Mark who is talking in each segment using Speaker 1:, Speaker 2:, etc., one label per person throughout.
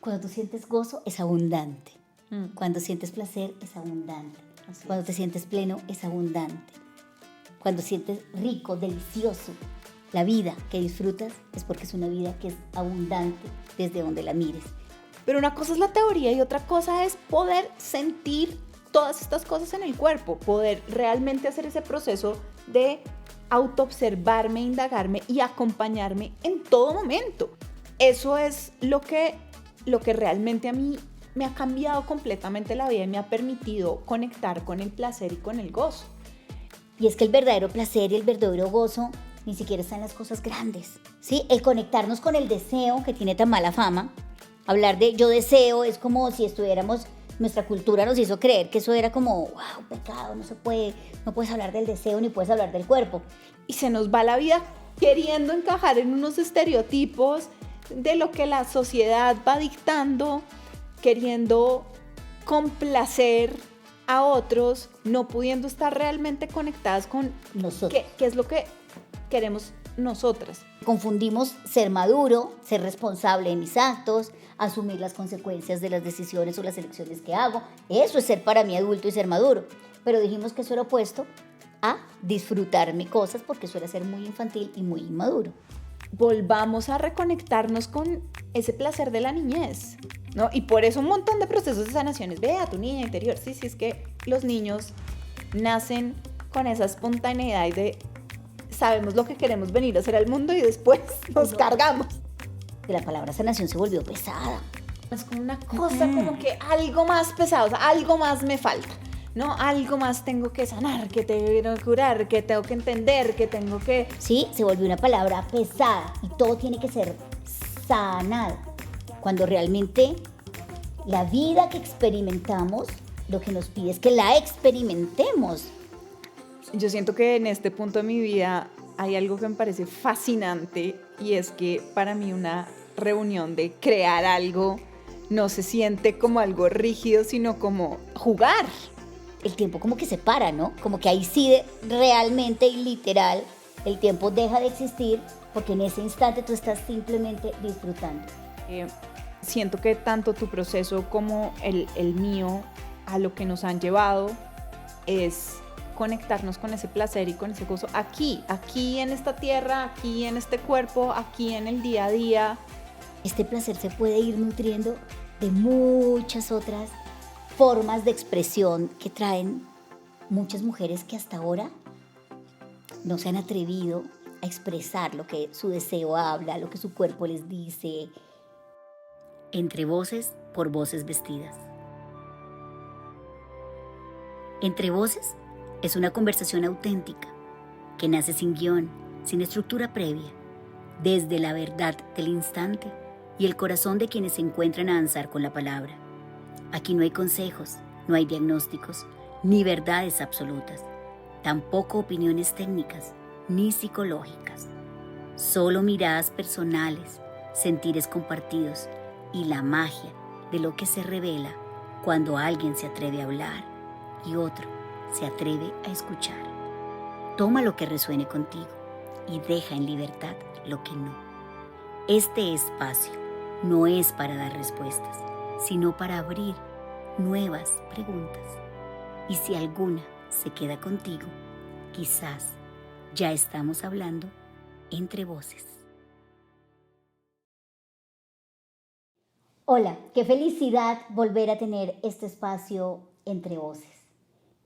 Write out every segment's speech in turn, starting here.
Speaker 1: Cuando tú sientes gozo, es abundante. Cuando sientes placer, es abundante. Cuando te sientes pleno, es abundante. Cuando sientes rico, delicioso, la vida que disfrutas es porque es una vida que es abundante desde donde la mires.
Speaker 2: Pero una cosa es la teoría y otra cosa es poder sentir todas estas cosas en el cuerpo, poder realmente hacer ese proceso de autoobservarme, indagarme y acompañarme en todo momento. Eso es lo que realmente a mí me ha cambiado completamente la vida y me ha permitido conectar con el placer y con el gozo.
Speaker 1: Y es que el verdadero placer y el verdadero gozo ni siquiera están en las cosas grandes, ¿sí? El conectarnos con el deseo, que tiene tan mala fama. Hablar de yo deseo es como si estuviéramos, nuestra cultura nos hizo creer que eso era como, wow, pecado, no se puede, no puedes hablar del deseo ni puedes hablar del cuerpo.
Speaker 2: Y se nos va la vida queriendo encajar en unos estereotipos de lo que la sociedad va dictando, queriendo complacer a otros, no pudiendo estar realmente conectadas con
Speaker 1: nosotros.
Speaker 2: ¿Qué es lo que queremos nosotras?
Speaker 1: Confundimos ser maduro, ser responsable de mis actos, asumir las consecuencias de las decisiones o las elecciones que hago. Eso es ser para mí adulto y ser maduro. Pero dijimos que eso era opuesto a disfrutarme cosas porque eso era ser muy infantil y muy inmaduro.
Speaker 2: Volvamos a reconectarnos con ese placer de la niñez, ¿no? Y por eso un montón de procesos de sanaciones. Ve a tu niña interior. Sí, es que los niños nacen con esa espontaneidad de sabemos lo que queremos venir a hacer al mundo y después nos cargamos.
Speaker 1: La palabra sanación se volvió pesada.
Speaker 2: Es como una cosa como que algo más pesado, o sea, algo más me falta, ¿no? Algo más tengo que sanar, que tengo que curar, que tengo que entender, que tengo que...
Speaker 1: Sí, se volvió una palabra pesada y todo tiene que ser sanado. Cuando realmente la vida que experimentamos, lo que nos pide es que la experimentemos.
Speaker 2: Yo siento que en este punto de mi vida hay algo que me parece fascinante y es que para mí una reunión de crear algo no se siente como algo rígido, sino como jugar.
Speaker 1: El tiempo como que se para, ¿no? Como que ahí sí realmente y literal el tiempo deja de existir porque en ese instante tú estás simplemente disfrutando.
Speaker 2: Siento que tanto tu proceso como el mío a lo que nos han llevado es conectarnos con ese placer y con ese gozo aquí en esta tierra, aquí en este cuerpo, aquí en el día a día.
Speaker 1: Este placer se puede ir nutriendo de muchas otras formas de expresión que traen muchas mujeres que hasta ahora no se han atrevido a expresar lo que su deseo habla, lo que su cuerpo les dice. Entre voces, por voces vestidas. Entre voces es una conversación auténtica que nace sin guión, sin estructura previa, desde la verdad del instante y el corazón de quienes se encuentran a avanzar con la palabra. Aquí no hay consejos, no hay diagnósticos, ni verdades absolutas, tampoco opiniones técnicas, ni psicológicas. Solo miradas personales, sentires compartidos y la magia de lo que se revela cuando alguien se atreve a hablar y otro se atreve a escuchar. Toma lo que resuene contigo y deja en libertad lo que no. Este espacio no es para dar respuestas, sino para abrir nuevas preguntas. Y si alguna se queda contigo, quizás ya estamos hablando entre voces. Hola, qué felicidad volver a tener este espacio entre voces.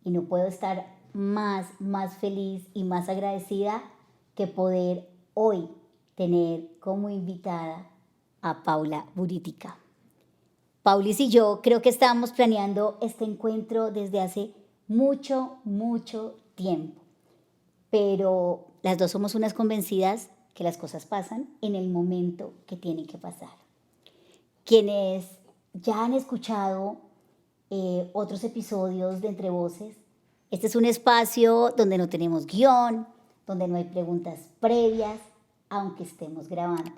Speaker 1: Y no puedo estar más feliz y más agradecida que poder hoy tener como invitada a Paula Buritica. Paulis y yo creo que estábamos planeando este encuentro desde hace mucho tiempo, pero las dos somos unas convencidas que las cosas pasan en el momento que tienen que pasar. Quienes ya han escuchado otros episodios de Entre Voces, este es un espacio donde no tenemos guión, donde no hay preguntas previas, aunque estemos grabando.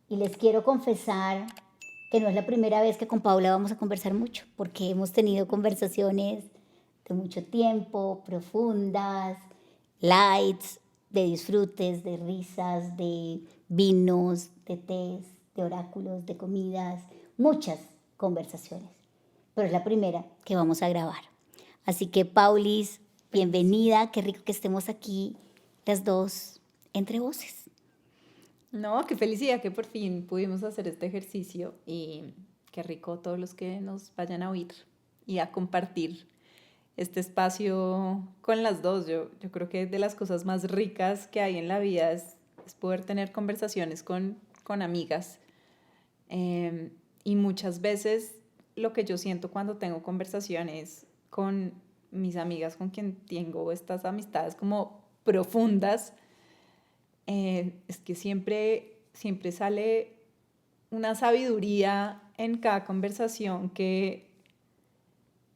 Speaker 1: Y les quiero confesar que no es la primera vez que con Paula vamos a conversar mucho, porque hemos tenido conversaciones de mucho tiempo, profundas, lights, de disfrutes, de risas, de vinos, de tés, de oráculos, de comidas, muchas conversaciones, pero es la primera que vamos a grabar. Así que, Paulis, bienvenida, qué rico que estemos aquí las dos entre voces.
Speaker 2: No, qué felicidad que por fin pudimos hacer este ejercicio y qué rico todos los que nos vayan a oír y a compartir este espacio con las dos. Yo creo que de las cosas más ricas que hay en la vida es poder tener conversaciones con amigas. Y muchas veces lo que yo siento cuando tengo conversaciones con mis amigas, con quien tengo estas amistades como profundas, es que siempre sale una sabiduría en cada conversación que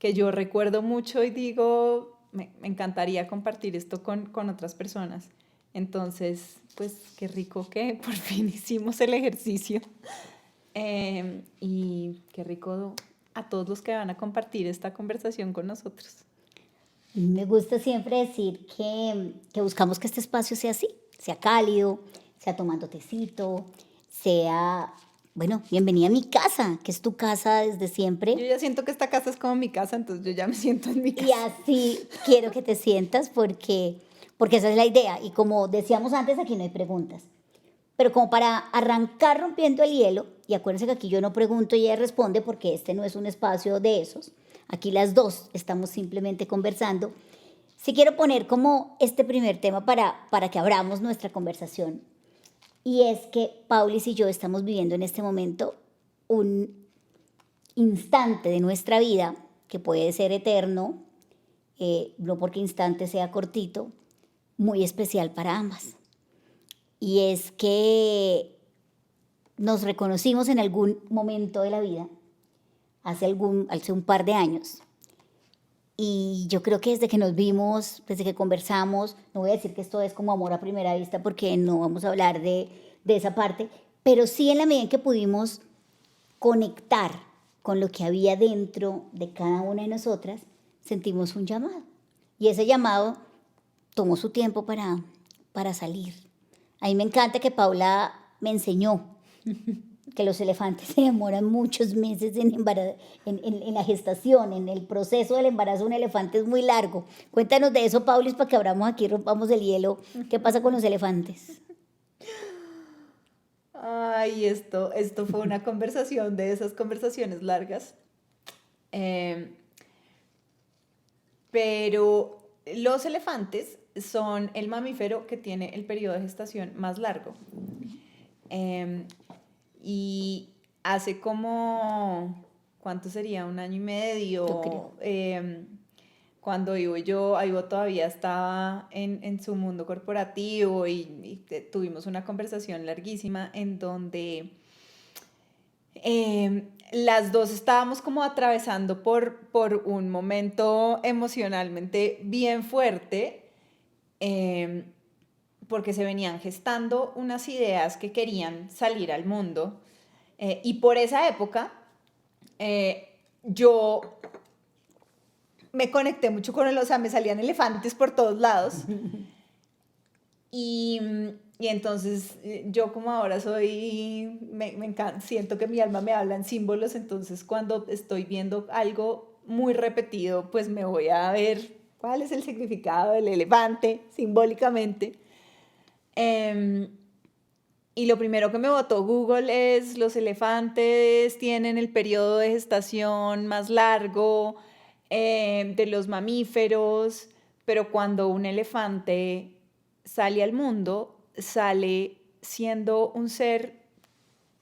Speaker 2: yo recuerdo mucho y digo, me encantaría compartir esto con otras personas. Entonces, pues qué rico que por fin hicimos el ejercicio. Y qué rico a todos los que van a compartir esta conversación con nosotros.
Speaker 1: Me gusta siempre decir que buscamos que este espacio sea así, sea cálido, sea tomando tecito, sea, bueno, bienvenida a mi casa, que es tu casa desde siempre.
Speaker 2: Yo ya siento que esta casa es como mi casa, entonces yo ya me siento en mi casa.
Speaker 1: Y así quiero que te sientas porque esa es la idea. Y como decíamos antes, aquí no hay preguntas. Pero como para arrancar rompiendo el hielo, y acuérdense que aquí yo no pregunto y ella responde porque este no es un espacio de esos. Aquí las dos estamos simplemente conversando. Sí quiero poner como este primer tema para que abramos nuestra conversación. Y es que Paulis y yo estamos viviendo en este momento un instante de nuestra vida que puede ser eterno, no porque instante sea cortito, muy especial para ambas. Y es que nos reconocimos en algún momento de la vida, hace un par de años. Y yo creo que desde que nos vimos, desde que conversamos, no voy a decir que esto es como amor a primera vista porque no vamos a hablar de esa parte, pero sí en la medida en que pudimos conectar con lo que había dentro de cada una de nosotras, sentimos un llamado. Y ese llamado tomó su tiempo para salir. A mí me encanta que Paula me enseñó que los elefantes se demoran muchos meses en la gestación, en el proceso del embarazo. Un elefante es muy largo. Cuéntanos de eso, Paulis, para que abramos aquí, rompamos el hielo. ¿Qué pasa con los elefantes?
Speaker 2: Ay, esto fue una conversación de esas conversaciones largas. Pero los elefantes son el mamífero que tiene el periodo de gestación más largo. Y hace como, ¿cuánto sería? Un año y medio.
Speaker 1: Yo creo.
Speaker 2: Cuando Ivo todavía estaba en su mundo corporativo y tuvimos una conversación larguísima en donde las dos estábamos como atravesando por un momento emocionalmente bien fuerte, porque se venían gestando unas ideas que querían salir al mundo. Y por esa época, yo me conecté mucho con o sea, me salían elefantes por todos lados. Y entonces yo como ahora me encanta, siento que mi alma me habla en símbolos, entonces cuando estoy viendo algo muy repetido, pues me voy a ver cuál es el significado del elefante simbólicamente. Y lo primero que me botó Google es: los elefantes tienen el periodo de gestación más largo de los mamíferos, pero cuando un elefante sale al mundo, sale siendo un ser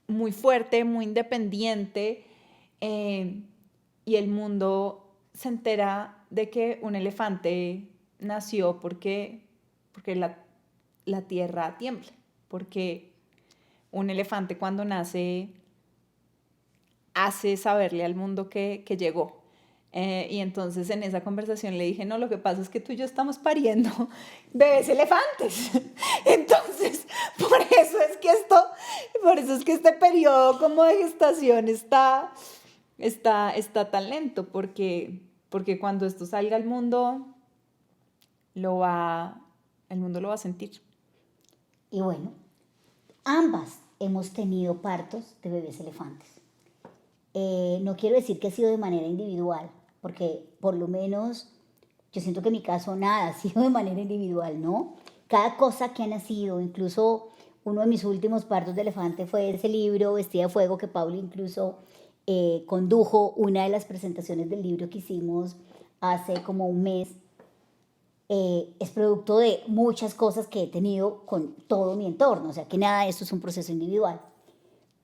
Speaker 2: muy fuerte, muy independiente, y el mundo se entera de que un elefante nació porque la tierra tiembla, porque un elefante cuando nace hace saberle al mundo que llegó. Y entonces en esa conversación le dije, no, lo que pasa es que tú y yo estamos pariendo bebés elefantes. Entonces, por eso es que este periodo como de gestación está tan lento, porque cuando esto salga al mundo, el mundo lo va a sentir.
Speaker 1: Y bueno, ambas hemos tenido partos de bebés elefantes. No quiero decir que ha sido de manera individual, porque por lo menos yo siento que en mi caso nada ha sido de manera individual, ¿no? Cada cosa que ha nacido, incluso uno de mis últimos partos de elefante fue ese libro, Vestida de Fuego, que Paula incluso condujo una de las presentaciones del libro que hicimos hace como un mes. Es producto de muchas cosas que he tenido con todo mi entorno, o sea que nada de esto es un proceso individual.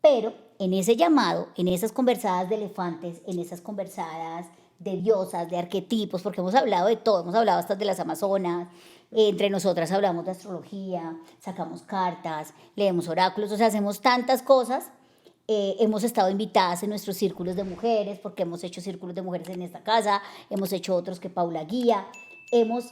Speaker 1: Pero en ese llamado, en esas conversadas de elefantes, en esas conversadas de diosas, de arquetipos, porque hemos hablado de todo, hemos hablado hasta de las amazonas, entre nosotras hablamos de astrología, sacamos cartas, leemos oráculos, o sea, hacemos tantas cosas. Hemos estado invitadas en nuestros círculos de mujeres, porque hemos hecho círculos de mujeres en esta casa, hemos hecho otros que Paula guía, hemos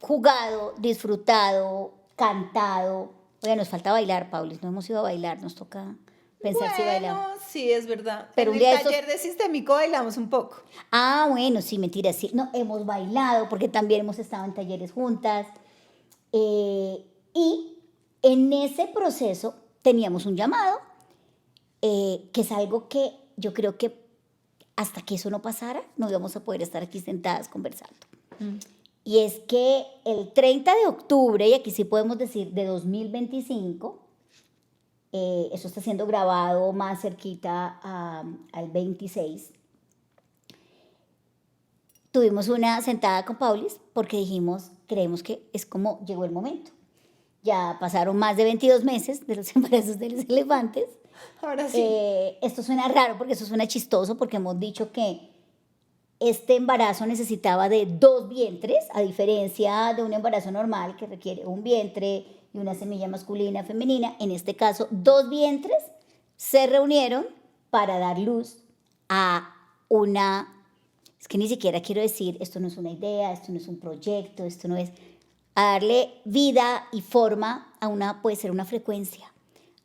Speaker 1: jugado, disfrutado, cantado. Oiga, nos falta bailar, Paulis, no hemos ido a bailar, nos toca pensar si bailamos.
Speaker 2: Bueno, sí, es verdad.
Speaker 1: Pero
Speaker 2: en
Speaker 1: un
Speaker 2: el
Speaker 1: día
Speaker 2: taller de sistémico bailamos un poco.
Speaker 1: Ah, bueno, sí, mentira, sí. No, hemos bailado porque también hemos estado en talleres juntas. Y en ese proceso teníamos un llamado, que es algo que yo creo que hasta que eso no pasara, no íbamos a poder estar aquí sentadas conversando. Y es que el 30 de octubre, y aquí sí podemos decir de 2025, eso está siendo grabado más cerquita al 26, tuvimos una sentada con Paulis porque dijimos, creemos que es como llegó el momento. Ya pasaron más de 22 meses de los embarazos de los elefantes.
Speaker 2: Ahora sí.
Speaker 1: Esto suena raro porque eso suena chistoso porque hemos dicho que este embarazo necesitaba de 2 vientres, a diferencia de un embarazo normal que requiere un vientre y una semilla masculina, femenina. En este caso, 2 vientres se reunieron para dar luz a una... Es que ni siquiera quiero decir, esto no es una idea, esto no es un proyecto, esto no es... A darle vida y forma a una, puede ser una frecuencia,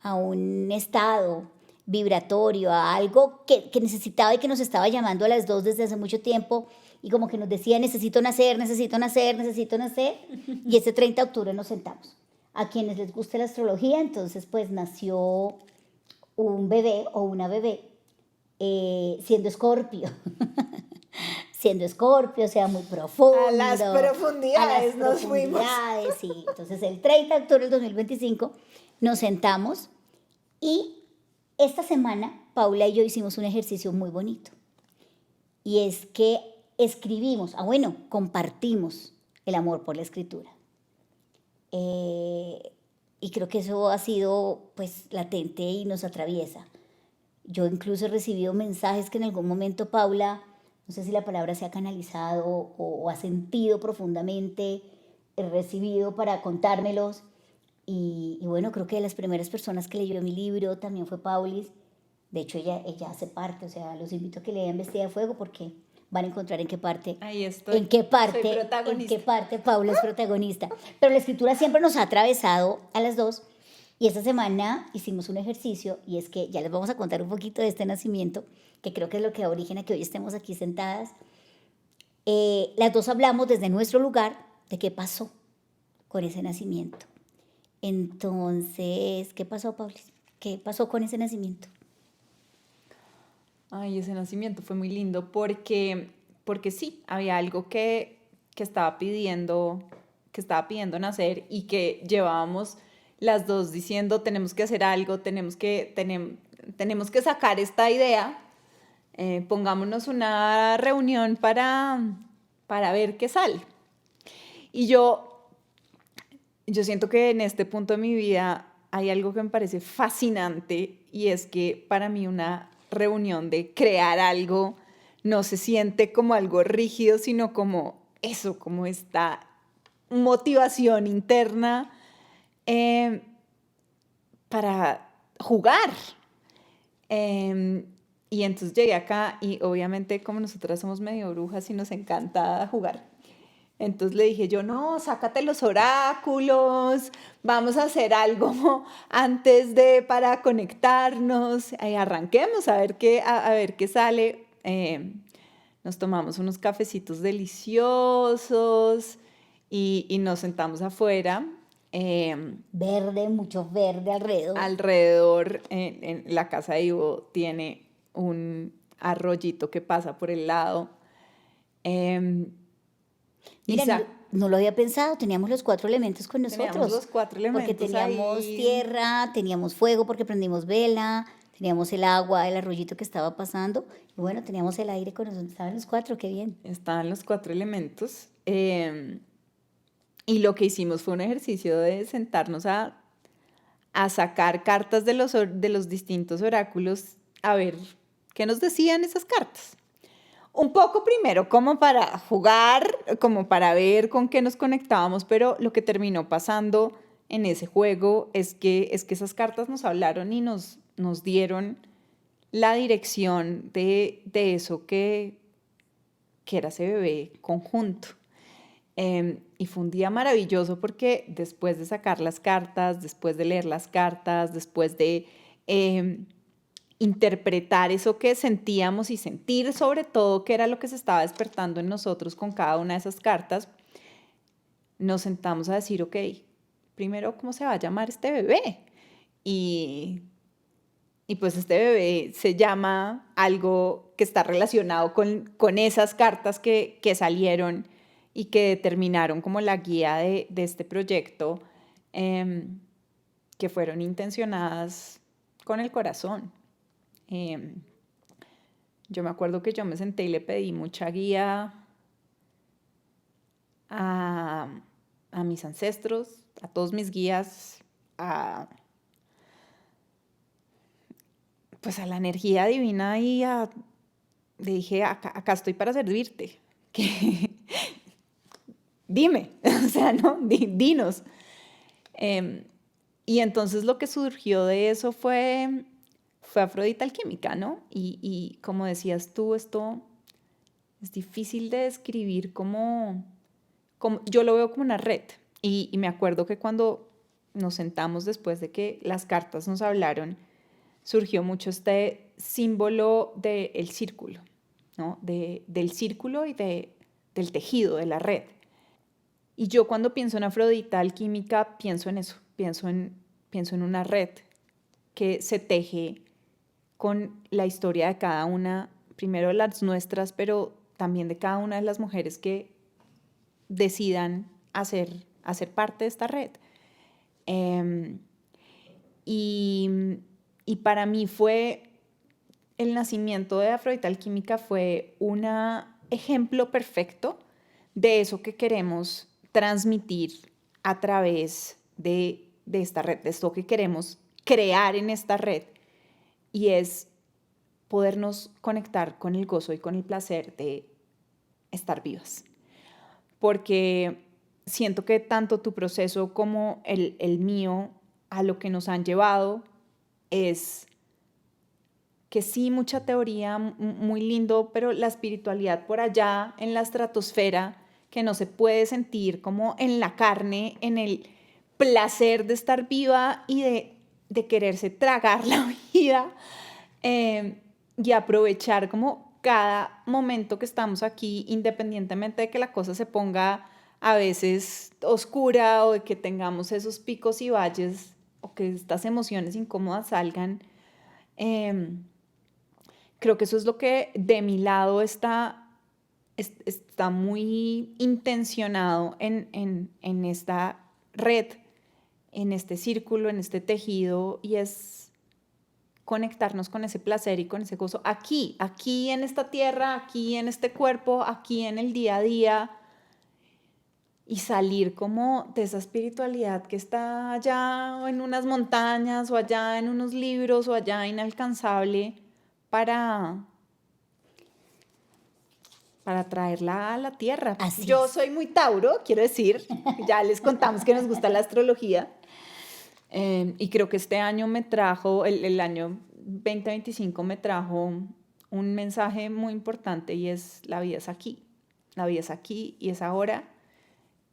Speaker 1: a un estado vibratorio, a algo que necesitaba y que nos estaba llamando a las dos desde hace mucho tiempo y como que nos decía, necesito nacer, necesito nacer, necesito nacer. Y ese 30 de octubre nos sentamos. A quienes les guste la astrología, entonces pues nació un bebé o una bebé siendo Escorpio. Siendo Escorpio, o sea, muy profundo.
Speaker 2: A las profundidades nos fuimos.
Speaker 1: Sí. Entonces, el 30 de octubre del 2025 nos sentamos y esta semana Paula y yo hicimos un ejercicio muy bonito. Y es que escribimos, compartimos el amor por la escritura. Y creo que eso ha sido, pues, latente y nos atraviesa. Yo incluso he recibido mensajes que en algún momento Paula... No sé si la palabra se ha canalizado o ha sentido profundamente, he recibido para contármelos. Y bueno, creo que de las primeras personas que leyó mi libro también fue Paulis. De hecho, ella hace parte, o sea, los invito a que lean Vestida de Fuego porque van a encontrar en qué parte.
Speaker 2: Ahí estoy.
Speaker 1: En qué parte,
Speaker 2: soy protagonista.
Speaker 1: En qué parte Paula es protagonista. Pero la escritura siempre nos ha atravesado a las dos. Y esta semana hicimos un ejercicio y es que ya les vamos a contar un poquito de este nacimiento, que creo que es lo que da origen a que hoy estemos aquí sentadas. Las dos hablamos desde nuestro lugar de qué pasó con ese nacimiento. Entonces, ¿qué pasó, Paulis? ¿Qué pasó con ese nacimiento?
Speaker 2: Ay, ese nacimiento fue muy lindo porque sí, había algo que estaba pidiendo nacer y que llevábamos las dos diciendo tenemos que hacer algo, tenemos que sacar esta idea, pongámonos una reunión para ver qué sale. Y yo siento que en este punto de mi vida hay algo que me parece fascinante y es que para mí una reunión de crear algo no se siente como algo rígido, sino como eso, como esta motivación interna para jugar. Y entonces llegué acá y obviamente como nosotras somos medio brujas y nos encanta jugar. Entonces le dije yo, no, sácate los oráculos, vamos a hacer algo antes para conectarnos, arranquemos a ver qué sale. Nos tomamos unos cafecitos deliciosos y nos sentamos afuera.
Speaker 1: Verde, mucho verde alrededor.
Speaker 2: Alrededor, en la casa de Ivo tiene un arroyito que pasa por el lado.
Speaker 1: Mira, no lo había pensado, teníamos los 4 elementos con
Speaker 2: Teníamos
Speaker 1: nosotros.
Speaker 2: los 4 elementos
Speaker 1: Porque teníamos
Speaker 2: ahí.
Speaker 1: tierra, teníamos fuego porque prendimos vela, teníamos el agua, el arroyito que estaba pasando, y bueno, teníamos el aire con nosotros, estaban los 4, qué bien.
Speaker 2: Estaban los 4 elementos. Y lo que hicimos fue un ejercicio de sentarnos a sacar cartas de los distintos oráculos, a ver qué nos decían esas cartas. Un poco primero como para jugar, como para ver con qué nos conectábamos, pero lo que terminó pasando en ese juego es que esas cartas nos hablaron y nos dieron la dirección de eso que era ese bebé conjunto. Y fue un día maravilloso porque después de sacar las cartas, después de leer las cartas, después de interpretar eso que sentíamos y sentir sobre todo qué era lo que se estaba despertando en nosotros con cada una de esas cartas, nos sentamos a decir, ok, primero, ¿cómo se va a llamar este bebé? Y pues este bebé se llama algo que está relacionado con esas cartas que salieron y que determinaron como la guía de este proyecto, que fueron intencionadas con el corazón. Yo me acuerdo que yo me senté y le pedí mucha guía a mis ancestros, a todos mis guías, pues a la energía divina y le dije, acá estoy para servirte. Dime, o sea, ¿no? Dinos. Y entonces lo que surgió de eso fue Afrodita Alquímica, ¿no? Y como decías tú, esto es difícil de describir como yo lo veo como una red. Y me acuerdo que cuando nos sentamos después de que las cartas nos hablaron, surgió mucho este símbolo del círculo, ¿no? Del círculo y del tejido, de la red. Y yo cuando pienso en Afrodita Alquímica, pienso en eso, pienso en una red que se teje con la historia de cada una, primero las nuestras, pero también de cada una de las mujeres que decidan hacer parte de esta red. Y para mí el nacimiento de Afrodita Alquímica fue un ejemplo perfecto de eso que queremos transmitir a través de esta red, de esto que queremos crear en esta red, y es podernos conectar con el gozo y con el placer de estar vivas. Porque siento que tanto tu proceso como el mío, a lo que nos han llevado es que sí, mucha teoría, muy lindo, pero la espiritualidad por allá en la estratosfera, que no se puede sentir como en la carne, en el placer de estar viva y de quererse tragar la vida, y aprovechar como cada momento que estamos aquí, independientemente de que la cosa se ponga a veces oscura o de que tengamos esos picos y valles o que estas emociones incómodas salgan. Creo que eso es lo que de mi lado está muy intencionado en esta red, en este círculo, en este tejido, y es conectarnos con ese placer y con ese gozo aquí en esta tierra, aquí en este cuerpo, aquí en el día a día, y salir como de esa espiritualidad que está allá en unas montañas o allá en unos libros o allá inalcanzable para traerla a la tierra.
Speaker 1: Así
Speaker 2: Yo
Speaker 1: es.
Speaker 2: soy muy Tauro, quiero decir, ya les contamos que nos gusta la astrología, y creo que este año me trajo, el año 2025 me trajo un mensaje muy importante, y es: la vida es aquí y es ahora,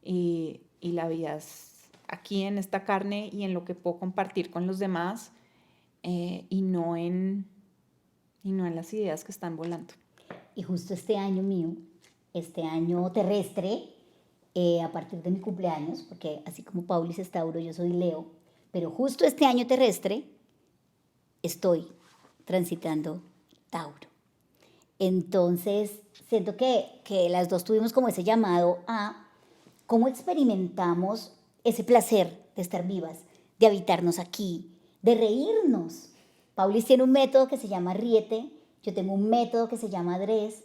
Speaker 2: y la vida es aquí en esta carne y en lo que puedo compartir con los demás, y no en las ideas que están volando.
Speaker 1: Y justo este año mío, este año terrestre, a partir de mi cumpleaños, porque así como Paulis es Tauro, yo soy Leo, pero justo este año terrestre estoy transitando Tauro. Entonces, siento que las dos tuvimos como ese llamado a cómo experimentamos ese placer de estar vivas, de habitarnos aquí, de reírnos. Paulis tiene un método que se llama Riete, yo tengo un método que se llama Dress,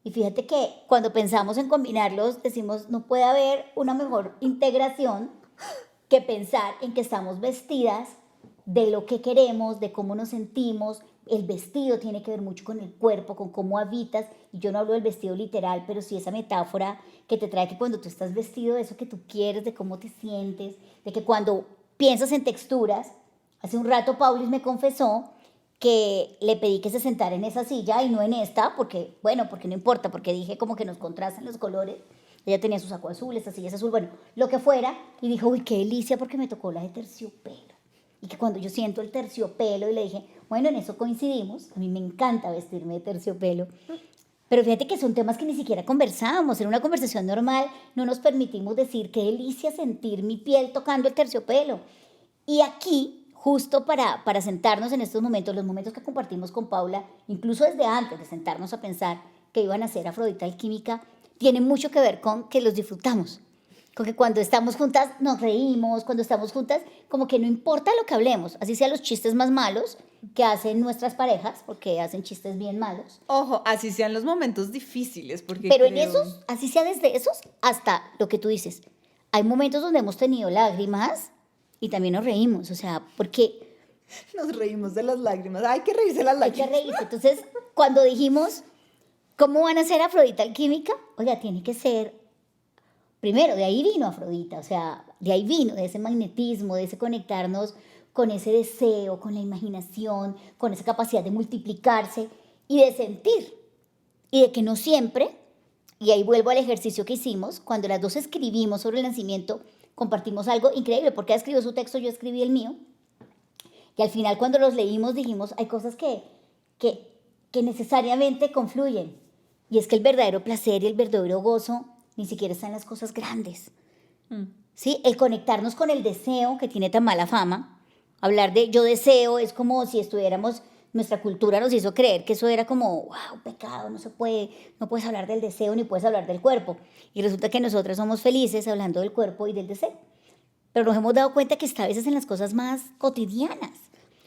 Speaker 1: y fíjate que cuando pensamos en combinarlos, decimos, no puede haber una mejor integración que pensar en que estamos vestidas de lo que queremos, de cómo nos sentimos. El vestido tiene que ver mucho con el cuerpo, con cómo habitas, y yo no hablo del vestido literal, pero sí esa metáfora que te trae que cuando tú estás vestido de eso que tú quieres, de cómo te sientes, de que cuando piensas en texturas. Hace un rato Paulis me confesó que le pedí que se sentara en esa silla y no en esta, porque, bueno, porque no importa, porque dije como que nos contrastan los colores. Ella tenía su saco azul, esta silla es azul, bueno, lo que fuera, y dijo, uy, qué delicia, porque me tocó la de terciopelo. Y que cuando yo siento el terciopelo, y le dije, bueno, en eso coincidimos, a mí me encanta vestirme de terciopelo, pero fíjate que son temas que ni siquiera conversábamos, en una conversación normal no nos permitimos decir, qué delicia sentir mi piel tocando el terciopelo. Y aquí, justo para sentarnos en estos momentos, los momentos que compartimos con Paula, incluso desde antes de sentarnos a pensar que iban a ser Afrodita Alquímica, tienen mucho que ver con que los disfrutamos. Con que cuando estamos juntas nos reímos, cuando estamos juntas, como que no importa lo que hablemos, así sean los chistes más malos que hacen nuestras parejas, porque hacen chistes bien malos.
Speaker 2: Ojo, así sean los momentos difíciles, porque
Speaker 1: pero en esos, así sea desde esos hasta lo que tú dices. Hay momentos donde hemos tenido lágrimas y también nos reímos, o sea, porque
Speaker 2: nos reímos de las lágrimas. Hay que reírse las lágrimas.
Speaker 1: hay que reírse. Entonces, cuando dijimos, ¿cómo van a ser Afrodita Alquímica? Oiga, tiene que ser, primero, de ahí vino Afrodita, o sea, de ahí vino, de ese magnetismo, de ese conectarnos con ese deseo, con la imaginación, con esa capacidad de multiplicarse y de sentir. Y de que no siempre, y ahí vuelvo al ejercicio que hicimos, cuando las dos escribimos sobre el nacimiento, compartimos algo increíble, porque ella escribió su texto, yo escribí el mío, y al final cuando los leímos dijimos, hay cosas que necesariamente confluyen, y es que el verdadero placer y el verdadero gozo ni siquiera están en las cosas grandes, ¿sí? El conectarnos con el deseo, que tiene tan mala fama, hablar de yo deseo es como si estuviéramos, nuestra cultura nos hizo creer que eso era como, wow, pecado, no se puede, no puedes hablar del deseo ni puedes hablar del cuerpo. Y resulta que nosotras somos felices hablando del cuerpo y del deseo. Pero nos hemos dado cuenta que está a veces en las cosas más cotidianas.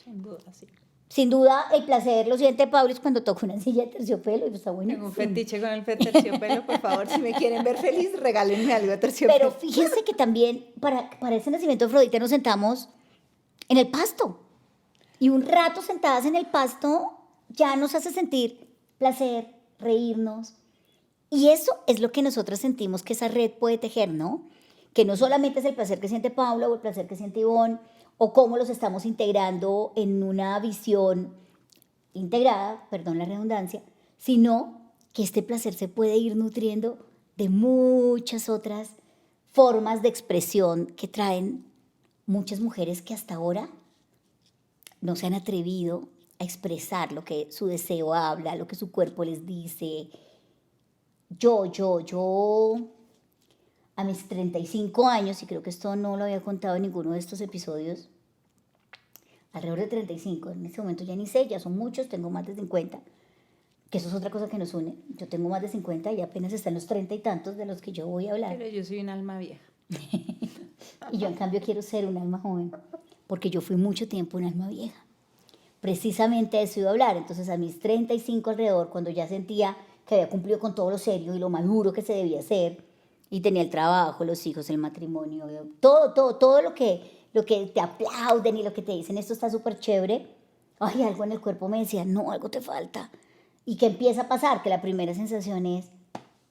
Speaker 2: Sin duda, sí.
Speaker 1: Sin duda, el placer lo siente Paulis cuando toca una silla de terciopelo y está bueno.
Speaker 2: Tengo un fetiche con el terciopelo, por favor, si me quieren ver feliz, regálenme algo de terciopelo.
Speaker 1: Pero fíjense que también para ese nacimiento de Afrodita nos sentamos en el pasto. Y un rato sentadas en el pasto ya nos hace sentir placer, reírnos. Y eso es lo que nosotros sentimos que esa red puede tejer, ¿no? Que no solamente es el placer que siente Paula o el placer que siente Ivonne, o cómo los estamos integrando en una visión integrada, perdón la redundancia, sino que este placer se puede ir nutriendo de muchas otras formas de expresión que traen muchas mujeres que hasta ahora no se han atrevido a expresar lo que su deseo habla, lo que su cuerpo les dice. Yo, a mis 35 años, y creo que esto no lo había contado en ninguno de estos episodios, alrededor de 35, en este momento ya ni sé, ya son muchos, tengo más de 50, que eso es otra cosa que nos une. Yo tengo más de 50 y apenas están los 30 y tantos de los que yo voy a hablar.
Speaker 2: Pero yo soy un alma vieja.
Speaker 1: Y yo en cambio quiero ser un alma joven, porque yo fui mucho tiempo un alma vieja. Precisamente de eso iba a hablar. Entonces a mis 35 alrededor, cuando ya sentía que había cumplido con todo lo serio y lo maduro que se debía hacer, y tenía el trabajo, los hijos, el matrimonio, todo lo que te aplauden y lo que te dicen, esto está súper chévere. Ay, algo en el cuerpo me decía, no, algo te falta. ¿Y qué empieza a pasar? Que la primera sensación es,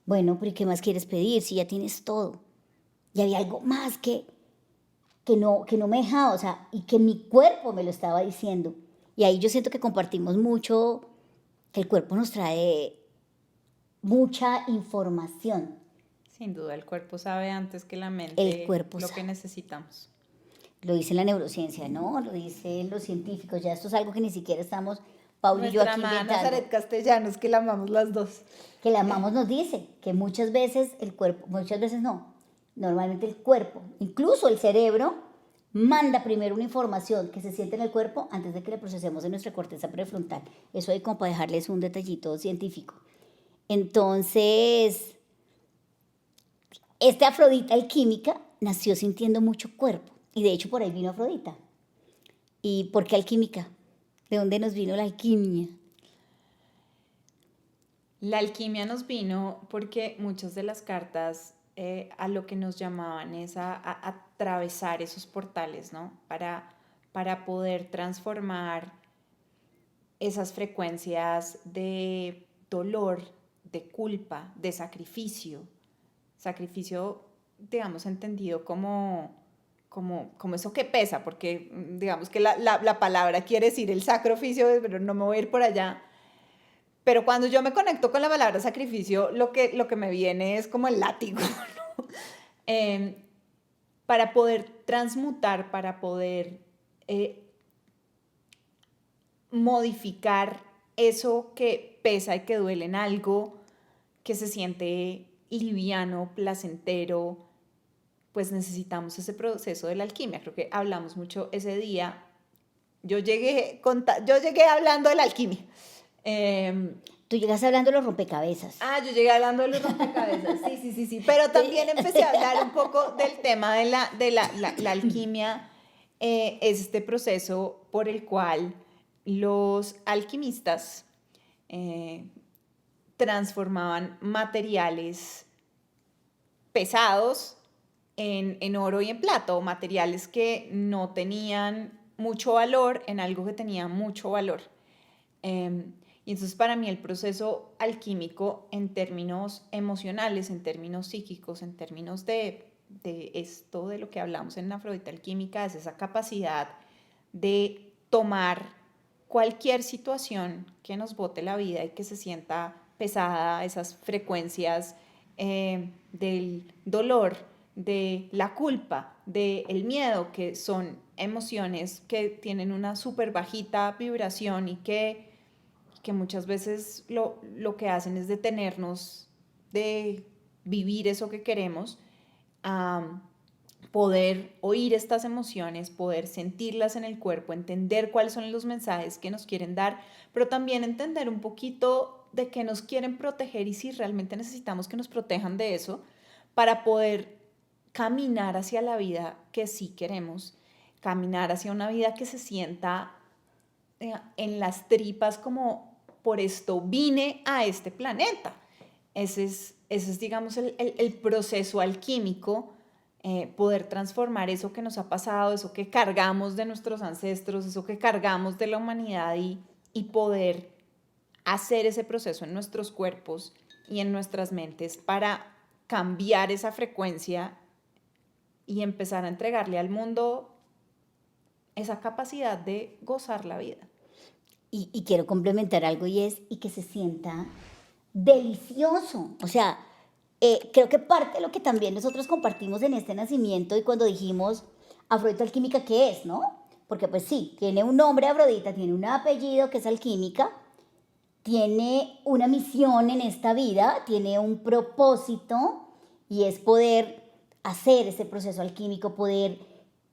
Speaker 1: bueno, pero ¿y qué más quieres pedir si ya tienes todo? Y había algo más que no me dejaba, o sea, y que mi cuerpo me lo estaba diciendo. Y ahí yo siento que compartimos mucho, que el cuerpo nos trae mucha información.
Speaker 2: Sin duda, el cuerpo sabe antes que la mente
Speaker 1: El cuerpo
Speaker 2: lo
Speaker 1: sabe.
Speaker 2: que necesitamos.
Speaker 1: Lo dice la neurociencia, ¿no? Lo dicen los científicos. Ya esto es algo que ni siquiera estamos, Paula y yo, aquí inventando.
Speaker 2: Nazaret Castellanos, que la amamos las dos.
Speaker 1: Que la amamos nos dice que muchas veces el cuerpo, muchas veces no, normalmente el cuerpo, incluso el cerebro, manda primero una información que se siente en el cuerpo antes de que la procesemos en nuestra corteza prefrontal. Eso hay como para dejarles un detallito científico. Entonces, Afrodita alquímica nació sintiendo mucho cuerpo. Y de hecho por ahí vino Afrodita. ¿Y por qué alquímica? ¿De dónde nos vino la alquimia?
Speaker 2: La alquimia nos vino porque muchas de las cartas a lo que nos llamaban es a atravesar esos portales, ¿no? Para poder transformar esas frecuencias de dolor, de culpa, de sacrificio. Sacrificio, digamos, entendido como eso que pesa, porque digamos que la palabra quiere decir el sacrificio, pero no me voy a ir por allá. Pero cuando yo me conecto con la palabra sacrificio, lo que me viene es como el látigo, ¿no? Para poder transmutar, para poder modificar eso que pesa y que duele en algo que se siente liviano, placentero, pues necesitamos ese proceso de la alquimia. Creo que hablamos mucho ese día. Yo llegué hablando de la alquimia.
Speaker 1: Tú llegaste hablando de los rompecabezas.
Speaker 2: Yo llegué hablando de los rompecabezas, sí. Pero también empecé a hablar un poco del tema de la alquimia. Es este proceso por el cual los alquimistas transformaban materiales pesados en oro y en plata, o materiales que no tenían mucho valor en algo que tenía mucho valor. Y entonces para mí el proceso alquímico en términos emocionales, en términos psíquicos, en términos de esto de lo que hablamos en Afrodita alquímica, es esa capacidad de tomar cualquier situación que nos bote la vida y que se sienta pesada, esas frecuencias del dolor, de la culpa, del miedo, que son emociones que tienen una súper bajita vibración y que muchas veces lo que hacen es detenernos de vivir eso que queremos, poder oír estas emociones, poder sentirlas en el cuerpo, entender cuáles son los mensajes que nos quieren dar, pero también entender un poquito de qué nos quieren proteger y si realmente necesitamos que nos protejan de eso para poder caminar hacia la vida que sí queremos, caminar hacia una vida que se sienta en las tripas como por esto vine a este planeta. Ese es digamos, el proceso alquímico, poder transformar eso que nos ha pasado, eso que cargamos de nuestros ancestros, eso que cargamos de la humanidad y poder hacer ese proceso en nuestros cuerpos y en nuestras mentes para cambiar esa frecuencia y empezar a entregarle al mundo esa capacidad de gozar la vida.
Speaker 1: Y quiero complementar algo y que se sienta delicioso. O sea, creo que parte de lo que también nosotros compartimos en este nacimiento y cuando dijimos Afrodita alquímica, ¿qué es, no? Porque pues sí, tiene un nombre Afrodita, tiene un apellido que es alquímica, tiene una misión en esta vida, tiene un propósito y es poder hacer ese proceso alquímico, poder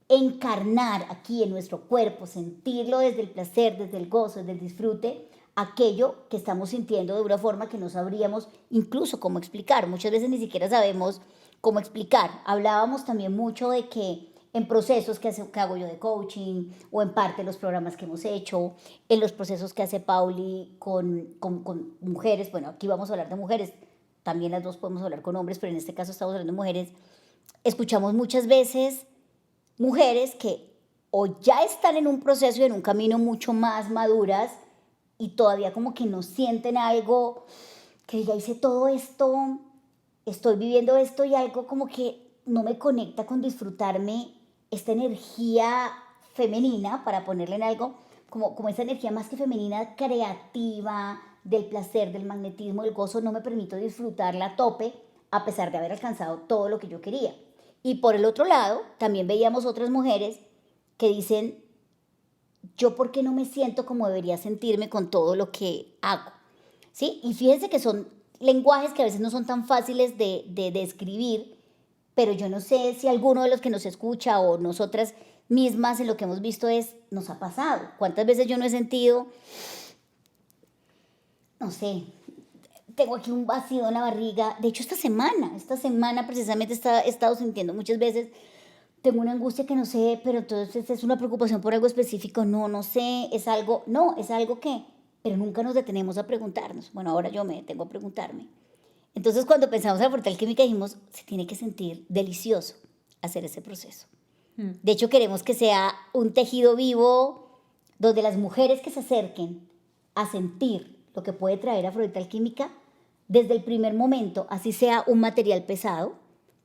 Speaker 1: encarnar aquí en nuestro cuerpo, sentirlo desde el placer, desde el gozo, desde el disfrute, aquello que estamos sintiendo de una forma que no sabríamos incluso cómo explicar. Muchas veces ni siquiera sabemos cómo explicar. Hablábamos también mucho de que en procesos que hago yo de coaching o en parte de los programas que hemos hecho, en los procesos que hace Pauli con mujeres, bueno, aquí vamos a hablar de mujeres, también las dos podemos hablar con hombres, pero en este caso estamos hablando de mujeres, escuchamos muchas veces mujeres que o ya están en un proceso y en un camino mucho más maduras y todavía como que no sienten algo, que ya hice todo esto, estoy viviendo esto y algo como que no me conecta con disfrutarme esta energía femenina, para ponerle en algo, como esa energía más que femenina, creativa, del placer, del magnetismo, del gozo, no me permito disfrutarla a tope a pesar de haber alcanzado todo lo que yo quería. Y por el otro lado, también veíamos otras mujeres que dicen, ¿yo por qué no me siento como debería sentirme con todo lo que hago? ¿Sí? Y fíjense que son lenguajes que a veces no son tan fáciles de describir, pero yo no sé si alguno de los que nos escucha o nosotras mismas en lo que hemos visto nos ha pasado. ¿Cuántas veces yo no he sentido, no sé, tengo aquí un vacío en la barriga? De hecho, esta semana precisamente he estado sintiendo muchas veces, tengo una angustia que no sé, pero entonces es una preocupación por algo específico, no sé, es algo que, pero nunca nos detenemos a preguntarnos. Bueno, ahora yo me detengo a preguntarme. Entonces, cuando pensamos en la Frutal Química, dijimos, se tiene que sentir delicioso hacer ese proceso. De hecho, queremos que sea un tejido vivo donde las mujeres que se acerquen a sentir lo que puede traer Afrodita Química desde el primer momento, así sea un material pesado.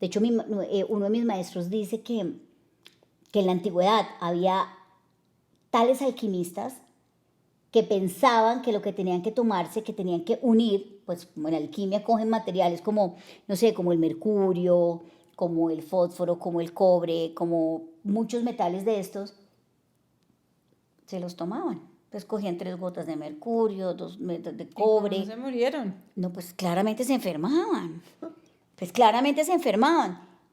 Speaker 1: De hecho, uno de mis maestros dice que en la antigüedad había tales alquimistas que pensaban que lo que tenían que tomarse, que tenían que unir, pues como en la alquimia cogen materiales como, no sé, como el mercurio, como el fósforo, como el cobre, como muchos metales de estos, se los tomaban. Entonces cogían 3 gotas de mercurio, 2 gotas de cobre.
Speaker 2: ¿Y cómo se murieron?
Speaker 1: No, pues claramente se enfermaban.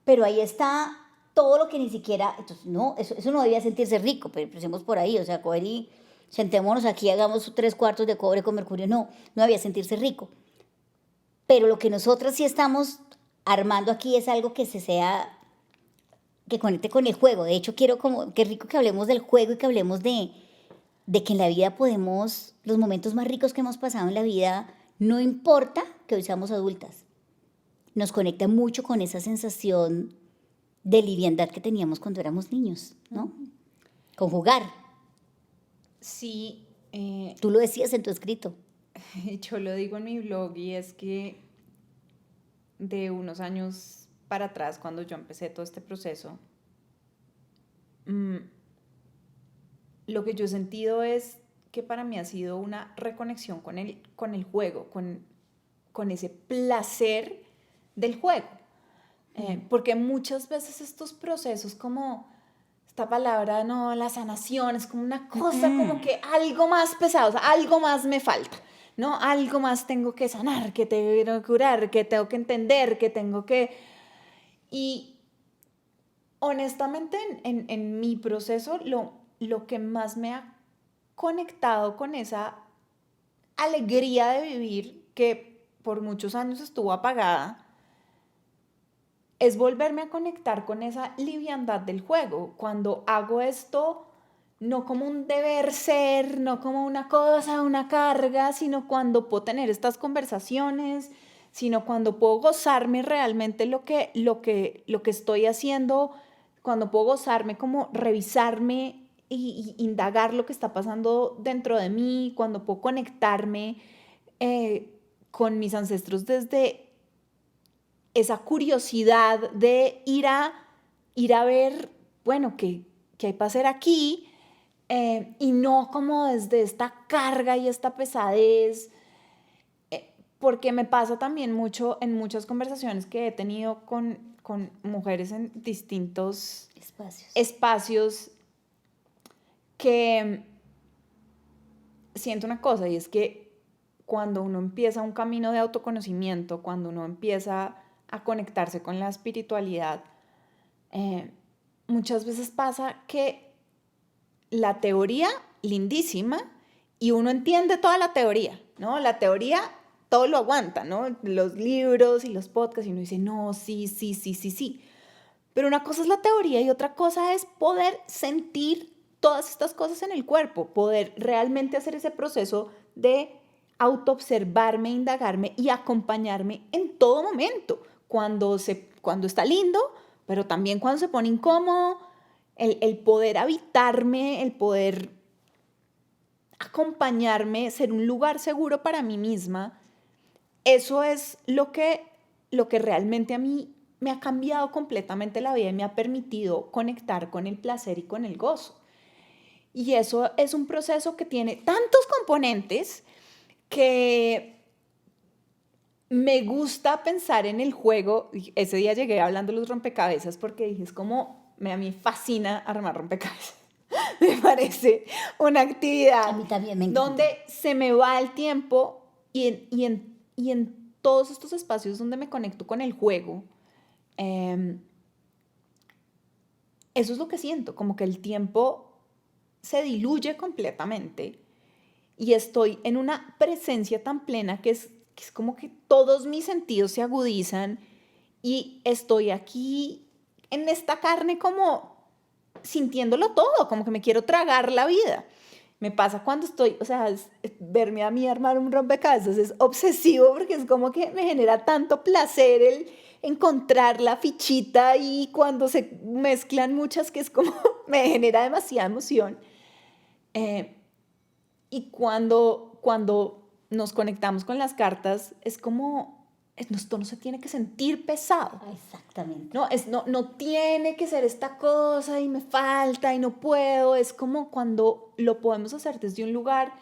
Speaker 1: Pero ahí está todo lo que ni siquiera, entonces no, eso no debía sentirse rico, pero empecemos por ahí, o sea, coger y sentémonos aquí, hagamos 3 cuartos de cobre con mercurio, no debía sentirse rico. Pero lo que nosotras sí estamos armando aquí es algo que que conecte con el juego. De hecho, quiero qué rico que hablemos del juego y que hablemos de que en la vida los momentos más ricos que hemos pasado en la vida, no importa que hoy seamos adultas, nos conecta mucho con esa sensación de liviandad que teníamos cuando éramos niños, ¿no? Con jugar.
Speaker 2: Sí.
Speaker 1: Tú lo decías en tu escrito.
Speaker 2: Yo lo digo en mi blog y es que de unos años para atrás, cuando yo empecé todo este proceso, lo que yo he sentido es que para mí ha sido una reconexión con el juego, con ese placer del juego. Porque muchas veces estos procesos, como esta palabra, no, la sanación, es como una cosa como que algo más pesado, o sea, algo más me falta, ¿no? Algo más tengo que sanar, que tengo que curar, que tengo que entender, que tengo que... Y honestamente en mi proceso lo que más me ha conectado con esa alegría de vivir que por muchos años estuvo apagada es volverme a conectar con esa liviandad del juego. Cuando hago esto, no como un deber ser, no como una cosa, una carga, sino cuando puedo tener estas conversaciones, sino cuando puedo gozarme realmente lo que estoy haciendo, cuando puedo gozarme como revisarme y indagar lo que está pasando dentro de mí, cuando puedo conectarme con mis ancestros desde esa curiosidad de ir a ver, bueno, qué hay para hacer aquí, y no como desde esta carga y esta pesadez, porque me pasa también mucho en muchas conversaciones que he tenido con mujeres en distintos espacios que siento una cosa, y es que cuando uno empieza un camino de autoconocimiento, cuando uno empieza a conectarse con la espiritualidad, muchas veces pasa que la teoría, lindísima, y uno entiende toda la teoría, ¿no? La teoría todo lo aguanta, ¿no? Los libros y los podcasts, y uno dice, no, sí. Pero una cosa es la teoría y otra cosa es poder sentir todas estas cosas en el cuerpo, poder realmente hacer ese proceso de autoobservarme, indagarme y acompañarme en todo momento, cuando está lindo, pero también cuando se pone incómodo, el poder habitarme, el poder acompañarme, ser un lugar seguro para mí misma. Eso es lo que realmente a mí me ha cambiado completamente la vida y me ha permitido conectar con el placer y con el gozo. Y eso es un proceso que tiene tantos componentes que me gusta pensar en el juego. Ese día llegué hablando de los rompecabezas porque dije, a mí fascina armar rompecabezas. Me parece una actividad
Speaker 1: a mí también me encanta,
Speaker 2: donde se me va el tiempo y en todos estos espacios donde me conecto con el juego, eso es lo que siento, como que el tiempo se diluye completamente y estoy en una presencia tan plena que es como que todos mis sentidos se agudizan y estoy aquí en esta carne como sintiéndolo todo, como que me quiero tragar la vida. Me pasa cuando estoy, o sea, verme a mí armar un rompecabezas es obsesivo porque es como que me genera tanto placer el encontrar la fichita y cuando se mezclan muchas que es como me genera demasiada emoción. Eh, y cuando nos conectamos con las cartas es como, esto no se tiene que sentir pesado.
Speaker 1: Exactamente.
Speaker 2: No tiene que ser esta cosa y me falta y no puedo. Es como cuando lo podemos hacer desde un lugar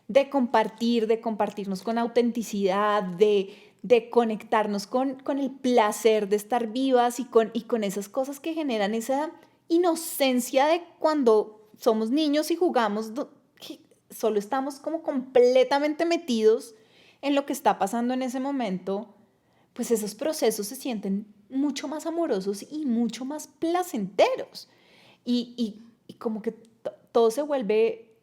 Speaker 2: de compartir, de compartirnos con autenticidad, de conectarnos con el placer de estar vivas y con esas cosas que generan esa inocencia de cuando somos niños y jugamos, que solo estamos como completamente metidos en lo que está pasando en ese momento, pues esos procesos se sienten mucho más amorosos y mucho más placenteros. Y como que todo se vuelve,